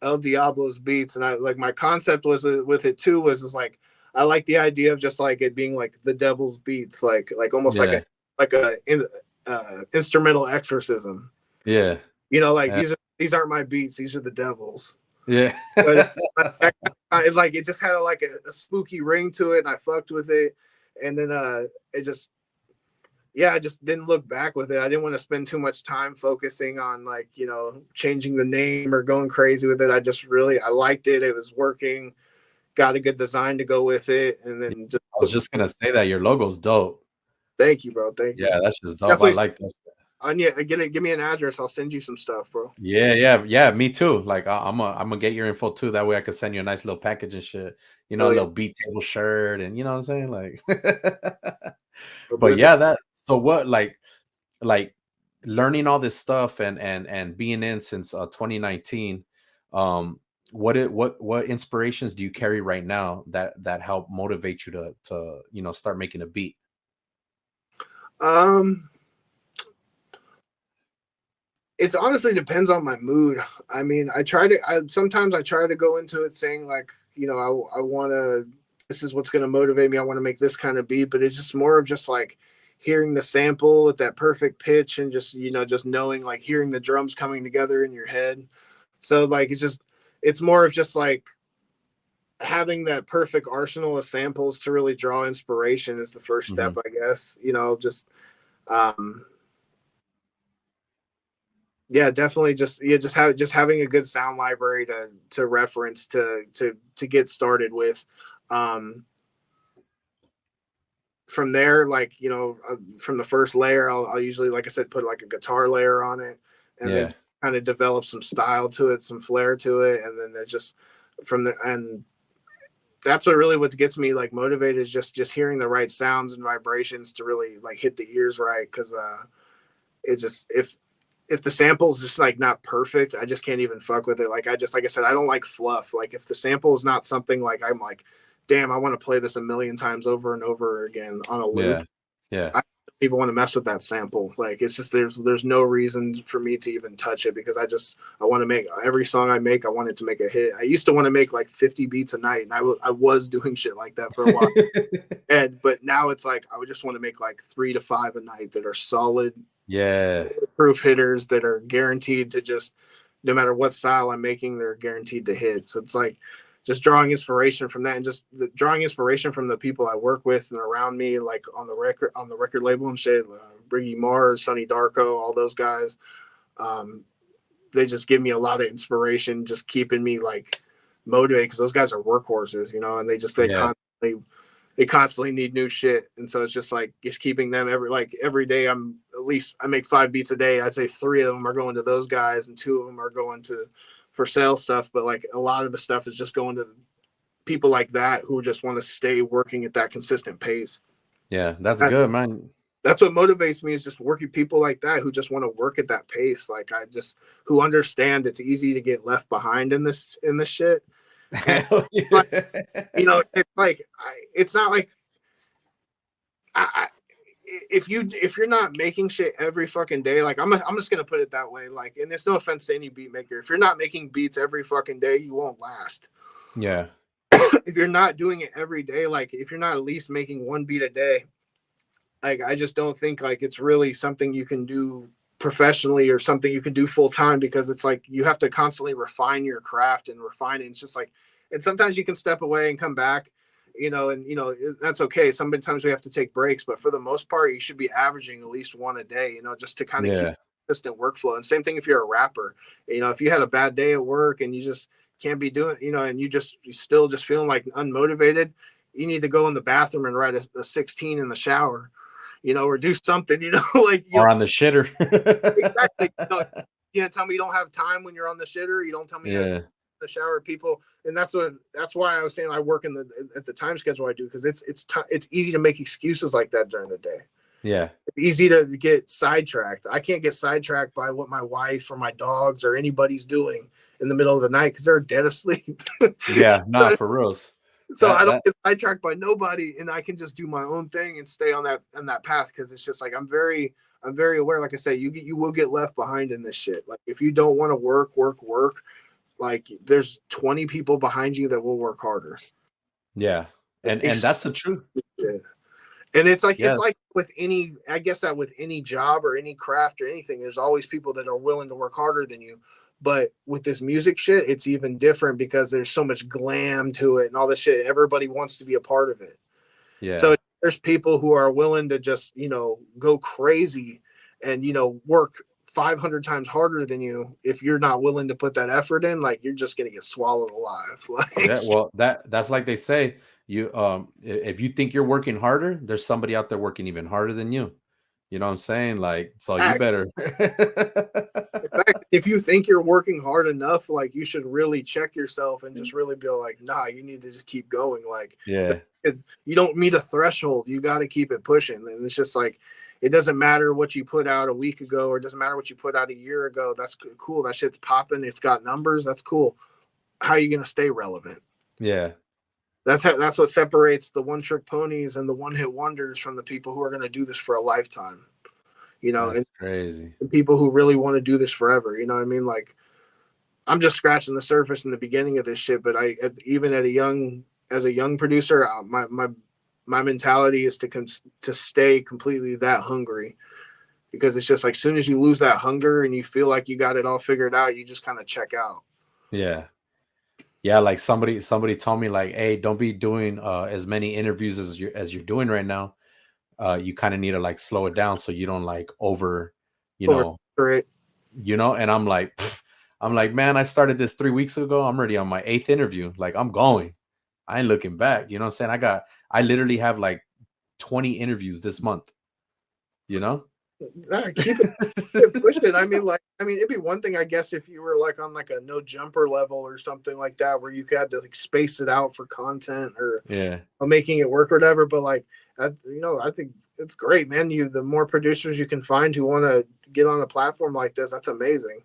El Diablo's Beats, and I like my concept was with it too was just like I like the idea of just like it being like the devil's beats, like almost Yeah. like a instrumental exorcism. Yeah. Like Yeah. these aren't my beats; these are the devil's. Yeah. But it just had a spooky ring to it, and I fucked with it, and then it just I just didn't look back with it. I didn't want to spend too much time focusing on changing the name or going crazy with it. I liked it. It was working. Got a good design to go with it, and then just I was just gonna say that your logo's dope. thank you, bro. Thank you. Yeah, that's just dope. Definitely. I like that. Give me an address. I'll send you some stuff, bro. Yeah. Me too. Like I'm gonna get your info too. That way I could send you a nice little package and shit. A little beat table shirt, and you know what I'm saying, like. But yeah, so what, like learning all this stuff and being in since 2019, what inspirations do you carry right now that help motivate you to start making a beat? It's honestly depends on my mood. I mean, sometimes I try to go into it saying like, I want to, this is what's going to motivate me. I want to make this kind of beat, but it's just more of just like hearing the sample at that perfect pitch and just, just knowing, like hearing the drums coming together in your head. So like, it's more of just like having that perfect arsenal of samples to really draw inspiration is the first step, I guess, definitely just having a good sound library to reference to get started with. From there, like, from the first layer, I'll usually, like I said, put like a guitar layer on it, and then kind of develop some style to it, some flair to it, and then just and that's what gets me like motivated is just hearing the right sounds and vibrations to really like hit the ears right, because it just if the sample's just like not perfect, I just can't even fuck with it. Like I said, I don't like fluff. Like if the sample is not something like I'm like, damn, I want to play this a million times over and over again on a loop. Yeah. People want to mess with that sample. Like it's just there's no reason for me to even touch it, because I want to make every song I make. I want it to make a hit. I used to want to make like 50 beats a night, and I was doing shit like that for a while. But now it's like I would just want to make like 3 to 5 a night that are solid, proof hitters that are guaranteed to just, no matter what style I'm making, they're guaranteed to hit. So it's like just drawing inspiration from that, and just drawing inspiration from the people I work with and around me, like on the record label and shit. Briggy Mars, Sonny Darko, all those guys. They just give me a lot of inspiration, just keeping me like motivated, because those guys are workhorses, they constantly need new shit. And so it's just like just keeping them every day. I make 5 beats a day. I'd say 3 of them are going to those guys, and 2 of them are going to for sale stuff. But like a lot of the stuff is just going to people like that who just want to stay working at that consistent pace. Yeah, that's good, man. That's what motivates me, is just working people like that who just want to work at that pace. Like who understand it's easy to get left behind in this shit. And, it's like it's not like if you're not making shit every fucking day, like I'm just gonna put it that way. Like, and there's no offense to any beat maker. If you're not making beats every fucking day, you won't last. Yeah. If you're not doing it every day, like if you're not at least making 1 beat a day, like I just don't think like it's really something you can do professionally or something you can do full time, because it's like you have to constantly refine your craft and refine it. It's just like And sometimes you can step away and come back, and that's okay. Sometimes we have to take breaks, but for the most part, you should be averaging at least one a day, just to kind of keep consistent workflow. And same thing if you're a rapper. If you had a bad day at work and you just can't be doing, and you still just feeling like unmotivated, you need to go in the bathroom and write a 16 in the shower, or do something, like or on the shitter. Exactly. You tell me you don't have time when you're on the shitter. You don't tell me that the shower people, and that's why I was saying I work at the time schedule I do, because it's easy to make excuses like that during the day. Yeah, it's easy to get sidetracked. I can't get sidetracked by what my wife or my dogs or anybody's doing in the middle of the night because they're dead asleep. Yeah, not for reals. So I don't get sidetracked by nobody, and I can just do my own thing and stay on that path, because it's just like I'm very aware. Like I say, you will get left behind in this shit. Like if you don't want to work, like there's 20 people behind you that will work harder. Yeah, and that's the truth. And it's like with any, I guess that with any job or any craft or anything, there's always people that are willing to work harder than you. But with this music shit, it's even different because there's so much glam to it and all this shit. Everybody wants to be a part of it. Yeah. So there's people who are willing to just, go crazy and, work 500 times harder than you. If you're not willing to put that effort in, like you're just going to get swallowed alive. Well, that's like they say, if you think you're working harder, there's somebody out there working even harder than you. You know what I'm saying? Like, so you better. In fact, if you think you're working hard enough, like you should really check yourself and just really be like, nah, you need to just keep going. Like, you don't meet a threshold. You got to keep it pushing. And it's just like, it doesn't matter what you put out a week ago, or it doesn't matter what you put out a year ago. That's cool. That shit's popping. It's got numbers. That's cool. How are you going to stay relevant? Yeah. That's what separates the one-trick ponies and the one-hit wonders from the people who are going to do this for a lifetime. That's crazy. And people who really want to do this forever. You know what I mean? Like, I'm just scratching the surface in the beginning of this shit, but even as a young producer, my mentality is to stay completely that hungry, because it's just like, soon as you lose that hunger and you feel like you got it all figured out, you just kind of check out. Yeah. Yeah, like somebody told me, like, hey, don't be doing as many interviews as you're doing right now. You kind of need to like slow it down so you don't like over, and I'm like, man, I started this 3 weeks ago. I'm already on my 8th interview. Like, I'm going. I ain't looking back. You know what I'm saying? I literally have like 20 interviews this month. Keep it pushing. I mean, it'd be one thing, I guess, if you were like on like a no jumper level or something like that, where you had to like space it out for content or making it work or whatever. But like, I think it's great, man. The more producers you can find who want to get on a platform like this, that's amazing.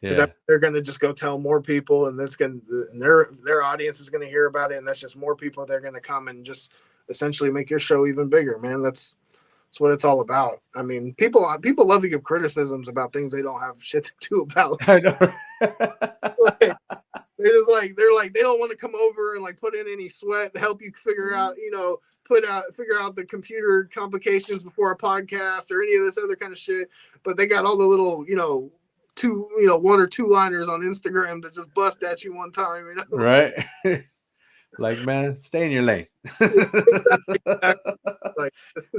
Because they're going to just go tell more people, and their audience is going to hear about it, and that's just more people. They're going to come and just essentially make your show even bigger, man. That's what it's all about. I mean, people love to give criticisms about things they don't have shit to do about. I know. they're like they don't want to come over and like put in any sweat and help you figure out, figure out the computer complications before a podcast or any of this other kind of shit. But they got all the little, 1 or 2 liners on Instagram that just bust at you one time, Right. Like, man, stay in your lane.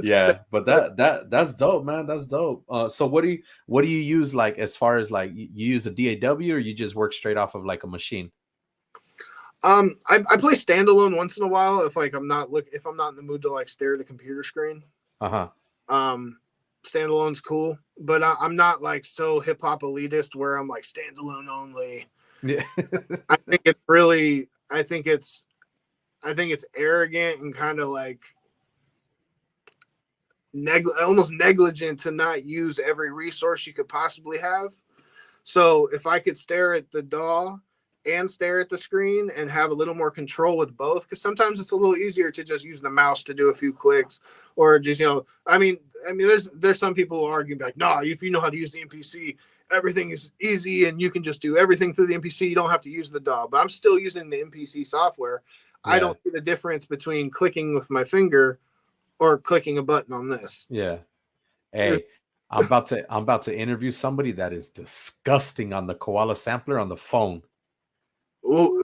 Yeah, but that's dope, man. That's dope. So what do you use, like, as far as like you use a DAW, or you just work straight off of like a machine? I play standalone once in a while if I'm not in the mood to like stare at a computer screen. Standalone's cool, but I'm not like so hip hop elitist where I'm like standalone only. Yeah. I think it's arrogant and kind of like almost negligent to not use every resource you could possibly have. So if I could stare at the DAW and stare at the screen and have a little more control with both, because sometimes it's a little easier to just use the mouse to do a few clicks, or just, I mean there's some people who argue like, nah, if you know how to use the MPC, everything is easy and you can just do everything through the MPC. You don't have to use the DAW. But I'm still using the MPC software. Yeah. I don't see the difference between clicking with my finger or clicking a button on this. Yeah. Hey, I'm about to interview somebody that is disgusting on the koala sampler on the phone. Ooh,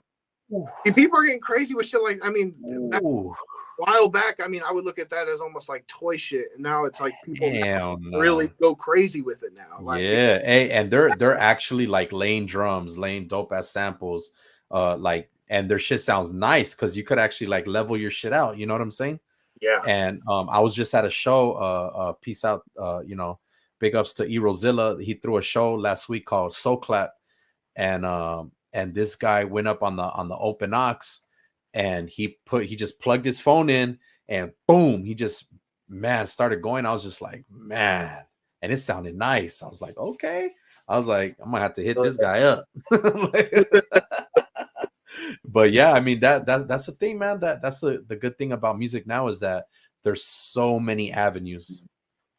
People are getting crazy with shit like, I mean, a Ooh, while back, I mean, I would look at that as almost like toy shit, and now it's like people damn, really go crazy with it now. Like, yeah. Hey, and they're actually like laying drums, laying dope ass samples, like, and their shit sounds nice because you could actually like level your shit out. You know what I'm saying? yeah, And I was just at a show, peace out, big ups to Erozilla. He threw a show last week called Soul Clap, and this guy went up on the open aux, and he just plugged his phone in, and boom, he just, man, started going. I was just like, man, and it sounded nice. I was like, okay. I was like, I'm gonna have to hit this guy up. But yeah, I mean, that's the thing, man. That's the good thing about music now, is that there's so many avenues.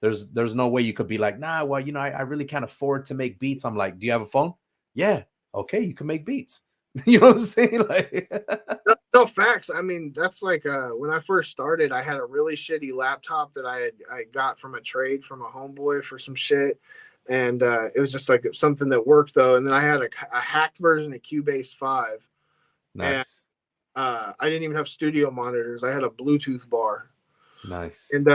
There's no way you could be like, nah, well, I really can't afford to make beats. I'm like, do you have a phone? Yeah. Okay, you can make beats. You know what I'm saying? Like, no, facts. I mean, that's like when I first started, I had a really shitty laptop that I got from a trade from a homeboy for some shit, and it was just like something that worked though. And then I had a hacked version of Cubase 5, and nice, I didn't even have studio monitors. I had a Bluetooth bar, nice. and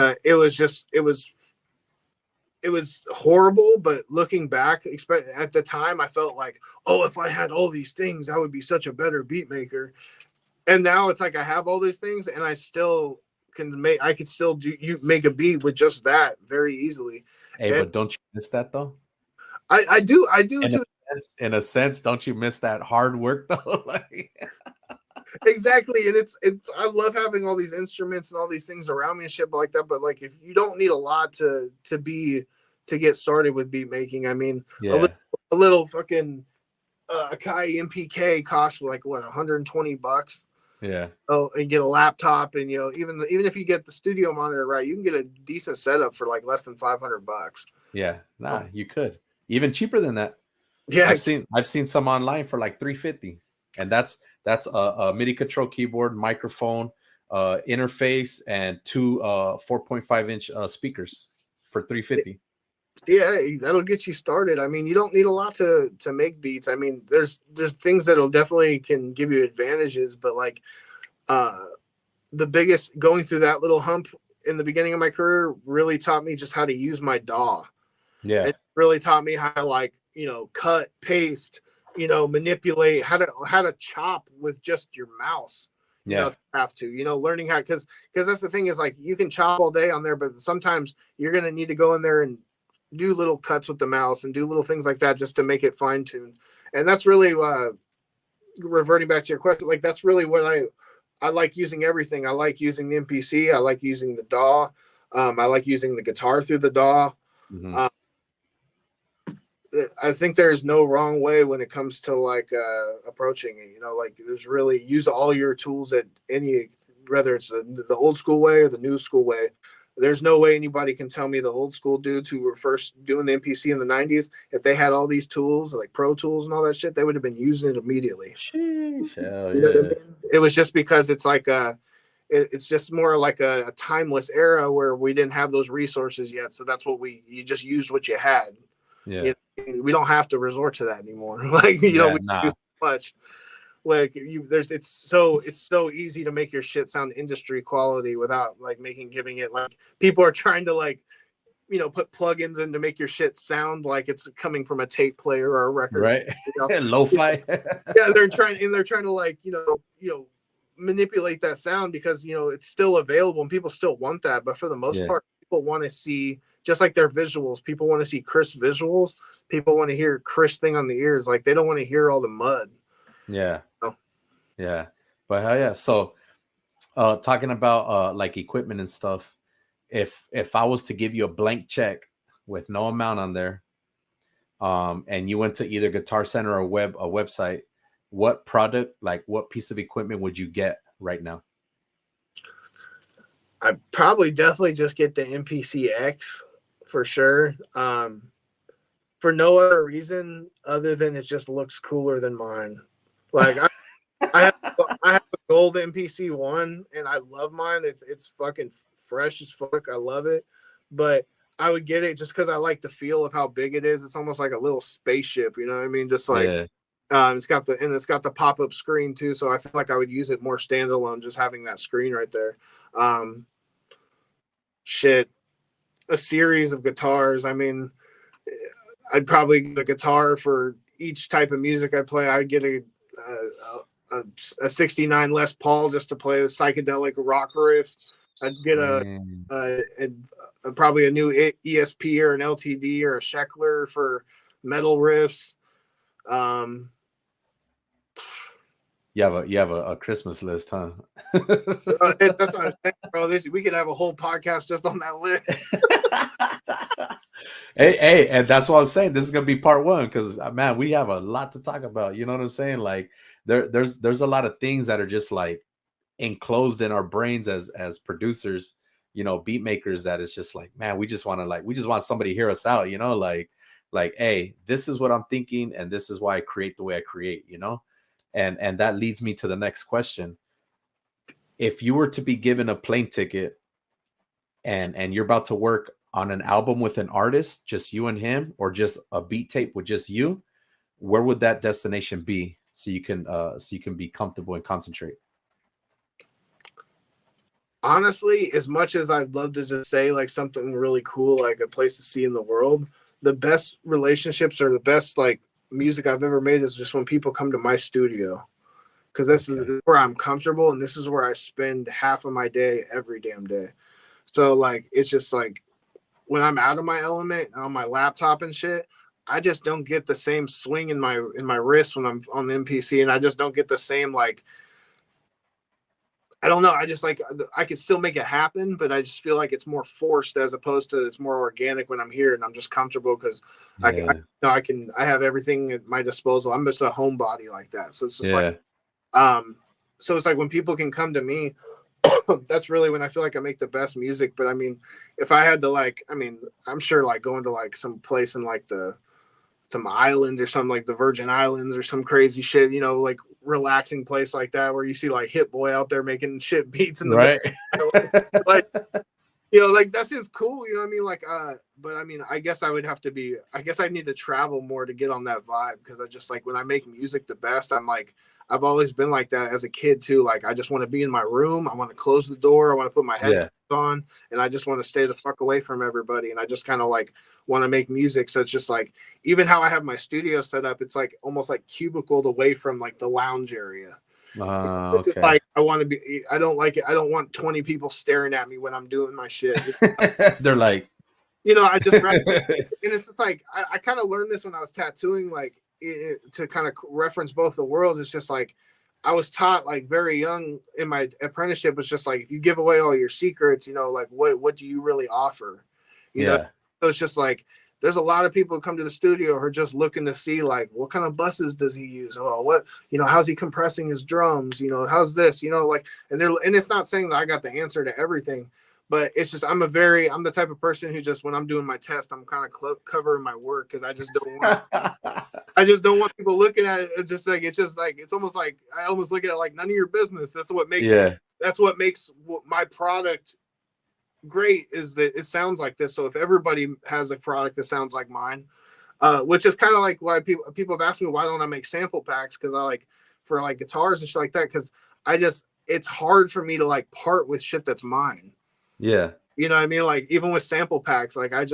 it was horrible. But looking back, at the time, I felt like, oh, if I had all these things, I would be such a better beat maker. And now it's like I have all these things, and I still can make. I could still make a beat with just that very easily. Hey, And but don't you miss that though? I do In too. in a sense, don't you miss that hard work though? Like, Exactly. And it's I love having all these instruments and all these things around me and shit like that. But like, if you don't need a lot to get started with beat making, I mean, yeah, a little fucking Akai MPK costs like what, $120. yeah, Oh, and get a laptop, and even if you get the studio monitor right, you can get a decent setup for like less than $500. yeah. Nah, you could even cheaper than that. Yeah, I've seen some online for like 350, and that's a MIDI control keyboard, microphone, interface, and two 4.5-inch speakers for 350. yeah, that'll get you started. I mean, you don't need a lot to make beats. I mean, there's things that'll definitely can give you advantages, but like the biggest, going through that little hump in the beginning of my career really taught me just how to use my DAW. Yeah, It really taught me how to, like, cut, paste, manipulate, how to chop with just your mouse. yeah, If you have to, learning how, because that's the thing, is like, you can chop all day on there, but sometimes you're gonna need to go in there and do little cuts with the mouse and do little things like that just to make it fine tuned. And that's really reverting back to your question. Like, that's really what I like using everything. I like using the MPC. I like using the DAW. I like using the guitar through the DAW. mm-hmm. I think there's no wrong way when it comes to like approaching it. Like, there's really, use all your tools at any, whether it's the old school way or the new school way. There's no way anybody can tell me the old school dudes who were first doing the MPC in the 90s, if they had all these tools like Pro Tools and all that shit, they would have been using it immediately. Sheesh, hell You know what I yeah. mean? It was just because it's like it's just more like a timeless era where we didn't have those resources yet. So that's what you just used what you had. Yeah, We don't have to resort to that anymore. Like, we nah. do so much. Like, it's so easy to make your shit sound industry quality without like giving it, like, people are trying to like, put plugins in to make your shit sound like it's coming from a tape player or a record. Right. Lo-fi. Yeah, they're trying to like, manipulate that sound because it's still available and people still want that. But for the most part, people want to see, just like their visuals, people want to see crisp visuals. People want to hear crisp thing on the ears. Like, they don't want to hear all the mud. Yeah. Oh. Yeah. But hell yeah. So talking about like equipment and stuff, if I was to give you a blank check with no amount on there, and you went to either Guitar Center or a website, what product, like what piece of equipment would you get right now? I probably definitely just get the MPC X for sure. For no other reason other than it just looks cooler than mine. Like, I have a gold MPC 1 and I love mine. It's fucking fresh as fuck. I love it. But I would get it just because I like the feel of how big it is. It's almost like a little spaceship, you know what I mean? Just like, It's got the pop-up screen too, so I feel like I would use it more standalone, just having that screen right there. Shit, a series of guitars. I mean, I'd probably get a guitar for each type of music I play. I'd get a 69 Les Paul just to play a psychedelic rock riff. I'd get probably a new ESP or an LTD or a Sheckler for metal riffs. You have a Christmas list, huh? That's what I'm saying, bro. We could have a whole podcast just on that list. Hey, and that's what I'm saying. This is gonna be part one because man, we have a lot to talk about. You know what I'm saying? Like there's a lot of things that are just like enclosed in our brains as producers, you know, beat makers, that is just like, man, we just want somebody to hear us out, you know, like, hey, this is what I'm thinking, and this is why I create the way I create, you know. And that leads me to the next question. If you were to be given a plane ticket and you're about to work on an album with an artist, just you and him, or just a beat tape with just you, where would that destination be so you can be comfortable and concentrate? Honestly, as much as I'd love to just say like something really cool, like a place to see in the world, the best relationships or the best like music I've ever made is just when people come to my studio, because this is where I'm comfortable and this is where I spend half of my day every damn day. So like it's just like when I'm out of my element on my laptop and shit, I just don't get the same swing in my wrist when I'm on the MPC, and I just don't get the same like, I don't know. I just like, I could still make it happen, but I just feel like it's more forced as opposed to it's more organic when I'm here and I'm just comfortable because I have everything at my disposal. I'm just a homebody like that. So it's just like, so it's like when people can come to me, that's really when I feel like I make the best music. But I mean, if I had to like, I mean, I'm sure like going to like some place in like some island or something like the Virgin Islands or some crazy shit, you know, like relaxing place like that where you see like Hit Boy out there making shit beats in the right. like, you know, like that's just cool, you know what I mean? Like but I mean, I guess I need to travel more to get on that vibe, because I just like when I make music the best, I'm like, I've always been like that as a kid too. Like I just want to be in my room, I want to close the door, I want to put my headphones on, and I just want to stay the fuck away from everybody, and I just kind of like want to make music. So it's just like, even how I have my studio set up, it's like almost like cubicled away from like the lounge area. It's just like I want to be, I don't like it. I don't want 20 people staring at me when I'm doing my shit. They're like, you know, I just and it's just like I kind of learned this when I was tattooing, like to kind of reference both the worlds. It's just like I was taught like very young in my apprenticeship, was just like, if you give away all your secrets, you know, like what do you really offer? You know, so it's just like there's a lot of people who come to the studio who are just looking to see like, what kind of buses does he use? Oh, what, you know, how's he compressing his drums? You know, how's this? You know, like, and it's not saying that I got the answer to everything, but it's just I'm the type of person who just, when I'm doing my test, I'm kind of covering my work, because I just don't want people looking at it. It's just like it's almost like I almost look at it like none of your business. That's what makes my product great, is that it sounds like this. So if everybody has a product that sounds like mine, which is kind of like why people have asked me, why don't I make sample packs? Because I like, for like guitars and shit like that, because it's hard for me to like part with shit that's mine. Yeah. You know what I mean? Like even with sample packs, like I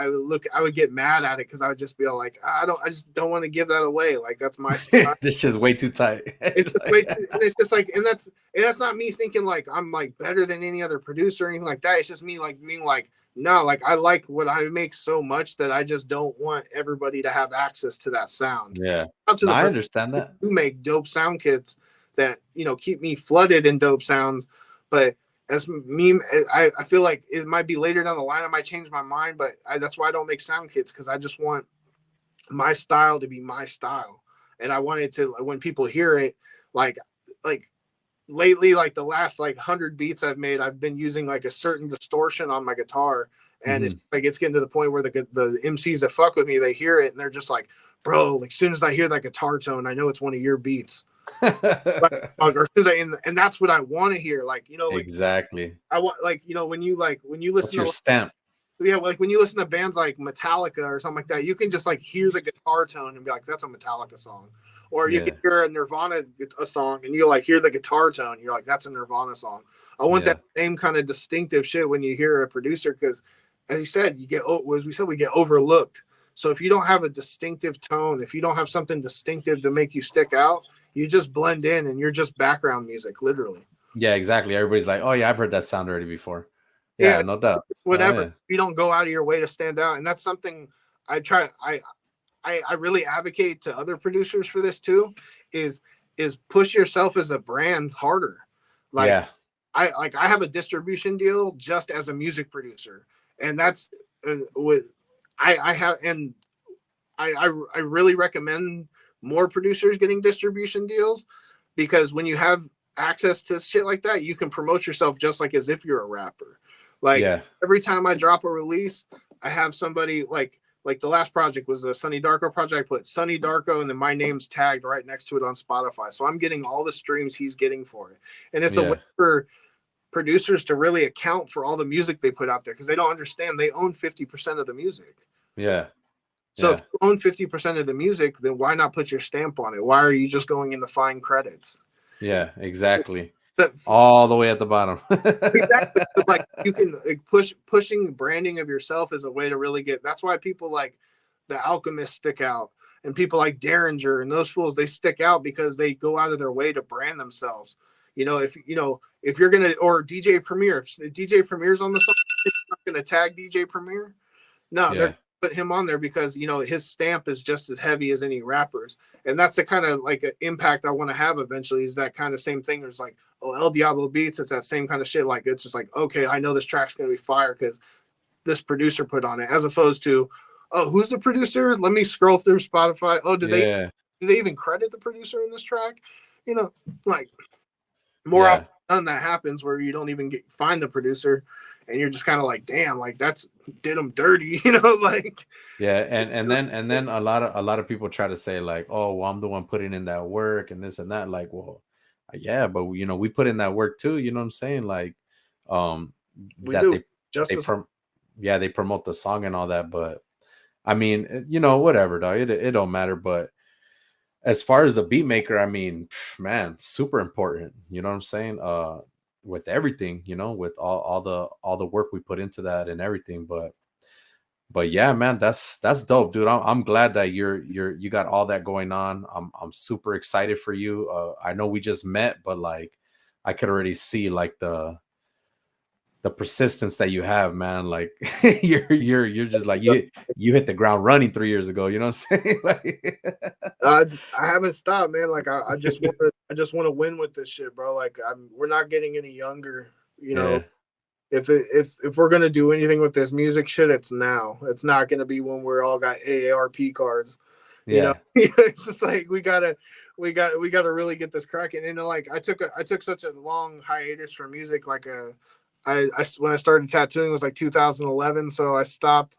would get mad at it, because I would just be like, I just don't want to give that away. Like that's my stuff. This is way too tight. It's just way too, and it's just like, and that's not me thinking like I'm like better than any other producer or anything like that. It's just me like being like, no, like I like what I make so much that I just don't want everybody to have access to that sound. Yeah. I understand that. You make dope sound kits that, you know, keep me flooded in dope sounds, but as me, I feel like it might be later down the line, I might change my mind, but that's why I don't make sound kits, because I just want my style to be my style. And I wanted to, when people hear it, like lately, like the last like 100 beats I've made, I've been using like a certain distortion on my guitar. And it's like, it's getting to the point where the MCs that fuck with me, they hear it and they're just like, bro, like as soon as I hear that guitar tone, I know it's one of your beats. Or as soon as and that's what I want to hear. Like, you know, like, exactly. I want, like, you know, when you listen to your stamp. Yeah, like when you listen to bands like Metallica or something like that, you can just like hear the guitar tone and be like, that's a Metallica song. Or you Yeah. can hear a Nirvana a song and you like hear the guitar tone. You're like, that's a Nirvana song. I want Yeah. that same kind of distinctive shit when you hear a producer, because as you said, as we said, we get overlooked. So if you don't have a distinctive tone, if you don't have something distinctive to make you stick out, you just blend in and you're just background music, literally. Yeah, exactly. Everybody's like, oh yeah, I've heard that sound already before. Yeah, Yeah, no doubt. whatever. Yeah. You don't go out of your way to stand out, and that's something I try. I really advocate to other producers for this too. Is push yourself as a brand harder. Like Yeah. I have a distribution deal just as a music producer, and that's what I have, and I really recommend more producers getting distribution deals, because when you have access to shit like that, you can promote yourself just like as if you're a rapper. Like Yeah. every time I drop a release, I have somebody like the last project was a Sonny Darko project. I put Sonny Darko and then my name's tagged right next to it on Spotify. So I'm getting all the streams he's getting for it. And it's a Yeah. way for producers to really account for all the music they put out there, because they don't understand they own 50% of the music. Yeah. So Yeah. if you own 50% of the music, then why not put your stamp on it? Why are you just going in the fine credits? Yeah, exactly. That, All the way at the bottom. exactly. Like you can like, pushing branding of yourself is a way to really get. That's why people like the Alchemist stick out, and people like Derringer and those fools, they stick out because they go out of their way to brand themselves. If you're gonna, or DJ Premier, if DJ Premier's on the song, you're not gonna tag DJ Premier. No, Yeah. they're put him on there because his stamp is just as heavy as any rappers, and that's the kind of like impact I want to have eventually. Is that kind of same thing? There's like, oh, El Diablo Beats. It's that same kind of shit. Like it's just like, okay, I know this track's gonna be fire because this producer put on it, as opposed to, oh, who's the producer? Let me scroll through Spotify. Oh, do they even credit the producer in this track? Like more often than that happens where you don't even find the producer, and you're just kind of like, damn, like that's did them dirty, like. Yeah, and then a lot of people try to say like, oh, well, I'm the one putting in that work and this and that. Like, well, yeah, but we put in that work too. You know what I'm saying? Like, We do they promote the song and all that. But I mean, whatever, dog. It don't matter. But as far as the beat maker, I mean, man, super important. You know what I'm saying? With everything, with all the work we put into that and everything. But yeah, man, that's dope, dude. I'm glad that you got all that going on. I'm super excited for you. I know we just met, but like I could already see like the persistence that you have, man. Like you're just like you hit the ground running 3 years ago. You know what I'm saying? Like, I haven't stopped, man. Like I just want to win with this shit, bro. Like we're not getting any younger. Yeah. If we're gonna do anything with this music shit, it's now. It's not gonna be when we're all got AARP cards. Yeah. It's just like we gotta really get this cracking. And like I took such a long hiatus from music. Like when I started tattooing was like 2011, so I stopped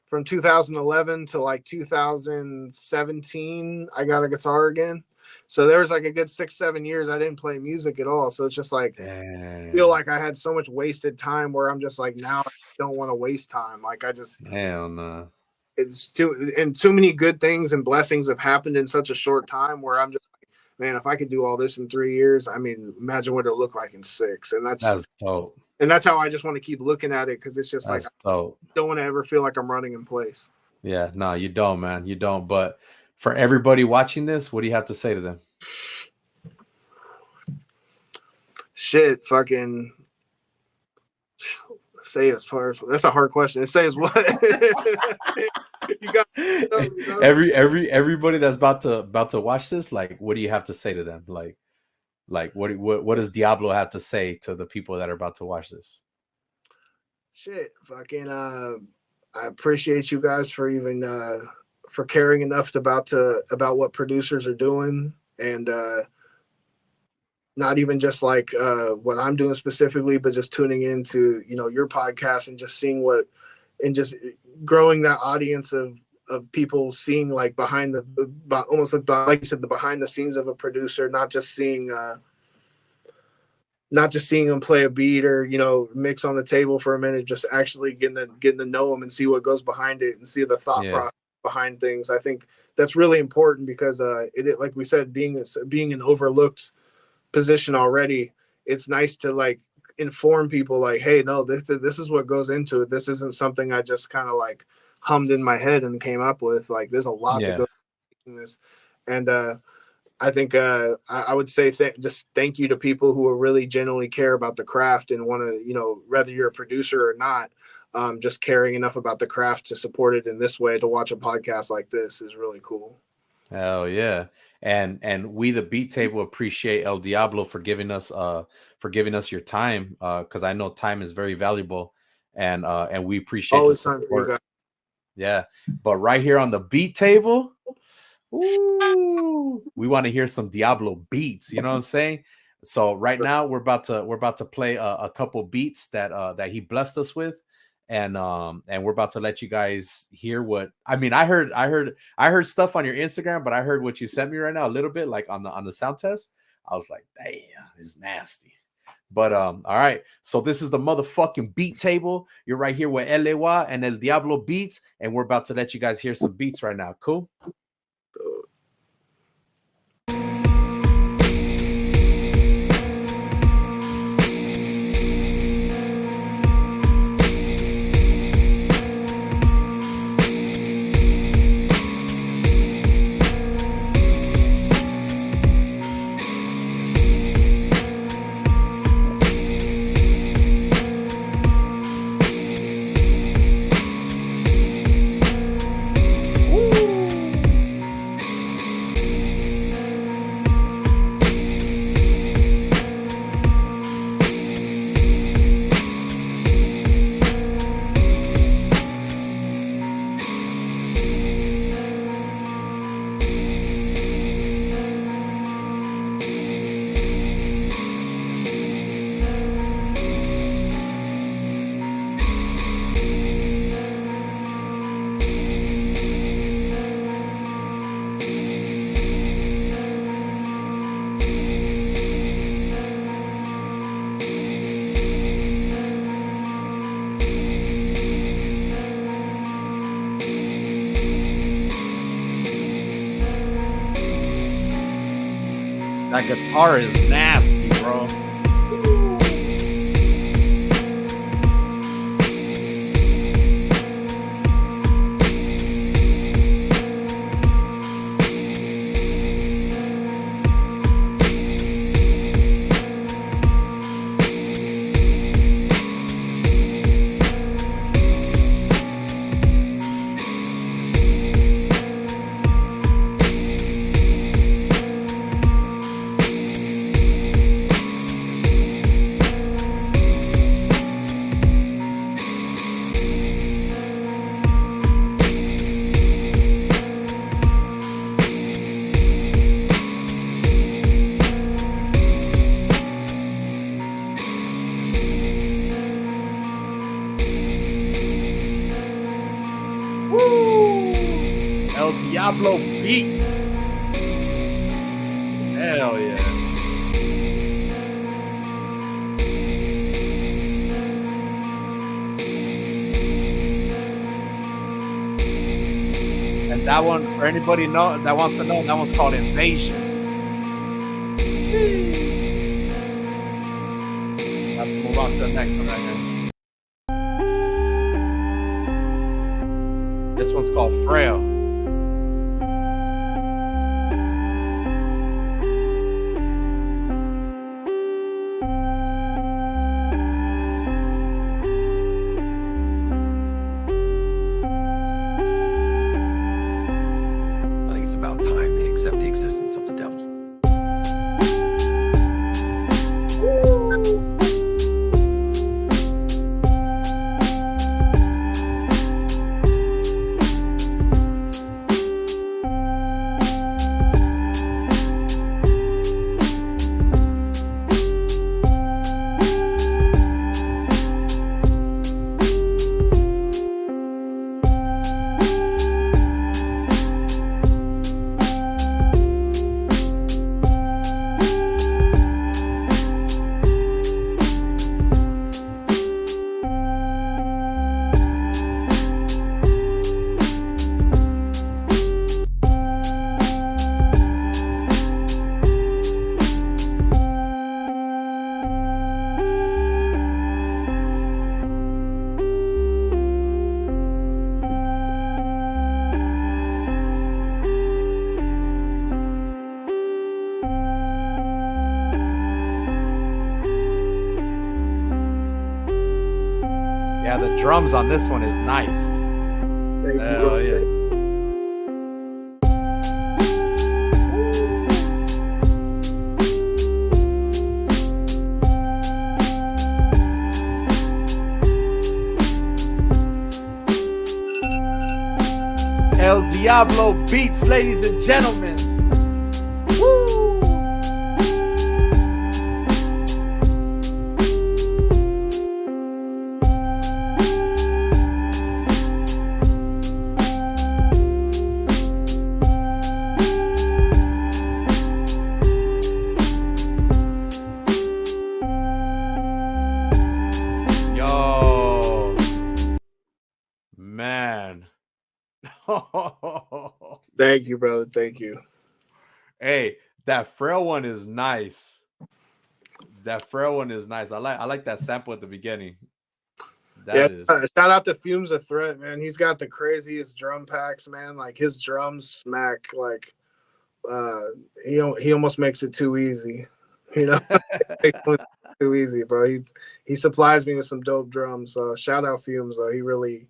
from 2011 to like 2017. I got a guitar again. So there was like a good 6-7 years I didn't play music at all. So it's just like, I feel like I had so much wasted time where I'm just like, now I don't want to waste time. Like I just, hell no. It's too many good things and blessings have happened in such a short time where I'm just like, man, if I could do all this in 3 years, I mean, imagine what it'll look like in 6. And that's dope. And that's how I just want to keep looking at it. Cause it's just That's like, dope. I don't want to ever feel like I'm running in place. Yeah, no, you don't, man. You don't. But for everybody watching this, what do you have to say to them? Shit, fucking say as far as that's a hard question. Say as what? You got everybody that's about to watch this. Like, what do you have to say to them? Like what does Diablo have to say to the people that are about to watch this? Shit, fucking I appreciate you guys for even for caring enough about what producers are doing, and not even just like what I'm doing specifically, but just tuning into your podcast and just seeing and just growing that audience of people seeing like behind almost like you said, the behind the scenes of a producer, not just seeing them play a beat or mix on the table for a minute, just actually getting to know them and see what goes behind it and see the thought process behind things. I think that's really important because it like we said, being an overlooked position already, it's nice to like inform people like, hey, no, this is what goes into it. This isn't something I just kind of like hummed in my head and came up with. Like, there's a lot that goes in this. And I think I would say just thank you to people who really genuinely care about the craft and want to, you know, whether you're a producer or not, just caring enough about the craft to support it in this way, to watch a podcast like this is really cool. Hell yeah. And we, the Beat Table, appreciate El Diablo for giving us your time, because I know time is very valuable, and we appreciate the support. Yeah, but right here on the Beat Table, ooh, we want to hear some Diablo beats. You know what I'm saying? So right now we're about to play a couple beats that he blessed us with, and we're about to let you guys hear what I mean. I heard stuff on your Instagram, but I heard what you sent me right now a little bit, like on the sound test. I was like, damn, it's nasty. But all right, so this is the motherfucking Beat Table. You're right here with Elewa and El Diablo Beats, and we're about to let you guys hear some beats right now. Cool. That guitar is nasty, bro. El Diablo Beats. Hell yeah. And that one, for anybody that wants to know, that one's called Invasion. Let's move on to the next one right here. This one's called Frail. I think it's about time they accept the existence of the devil. Yeah, the drums on this one is nice. Thank Hell you. yeah. El Diablo Beats, ladies and gentlemen. Woo! Yo, man. Thank you, brother. Thank you. Hey, that frail one is nice. That frail one is nice. I like that sample at the beginning. That is Shout out to Fumes a Threat, man. He's got the craziest drum packs, man. Like his drums smack like he almost makes it too easy. You know, too easy, bro. He supplies me with some dope drums. So shout out Fumes though. He really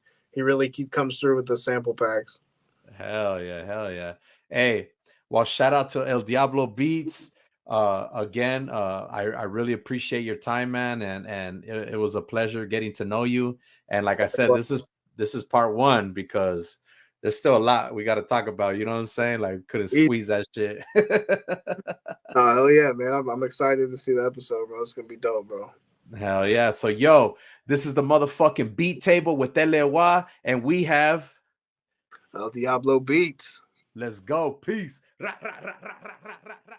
comes through with the sample packs. hell yeah, hell yeah. Hey, well, shout out to El Diablo Beats. Again, I really appreciate your time, man, and it was a pleasure getting to know you. And like I said, this is part one because there's still a lot we got to talk about. You know what I'm saying? Like, couldn't squeeze that shit. Hell yeah, man. I'm excited to see the episode, bro. It's gonna be dope, bro. Hell yeah. So yo, this is the motherfucking beat table with Elewa, and we have El Diablo Beats. let's go. Peace. Ra, ra, ra, ra, ra, ra, ra.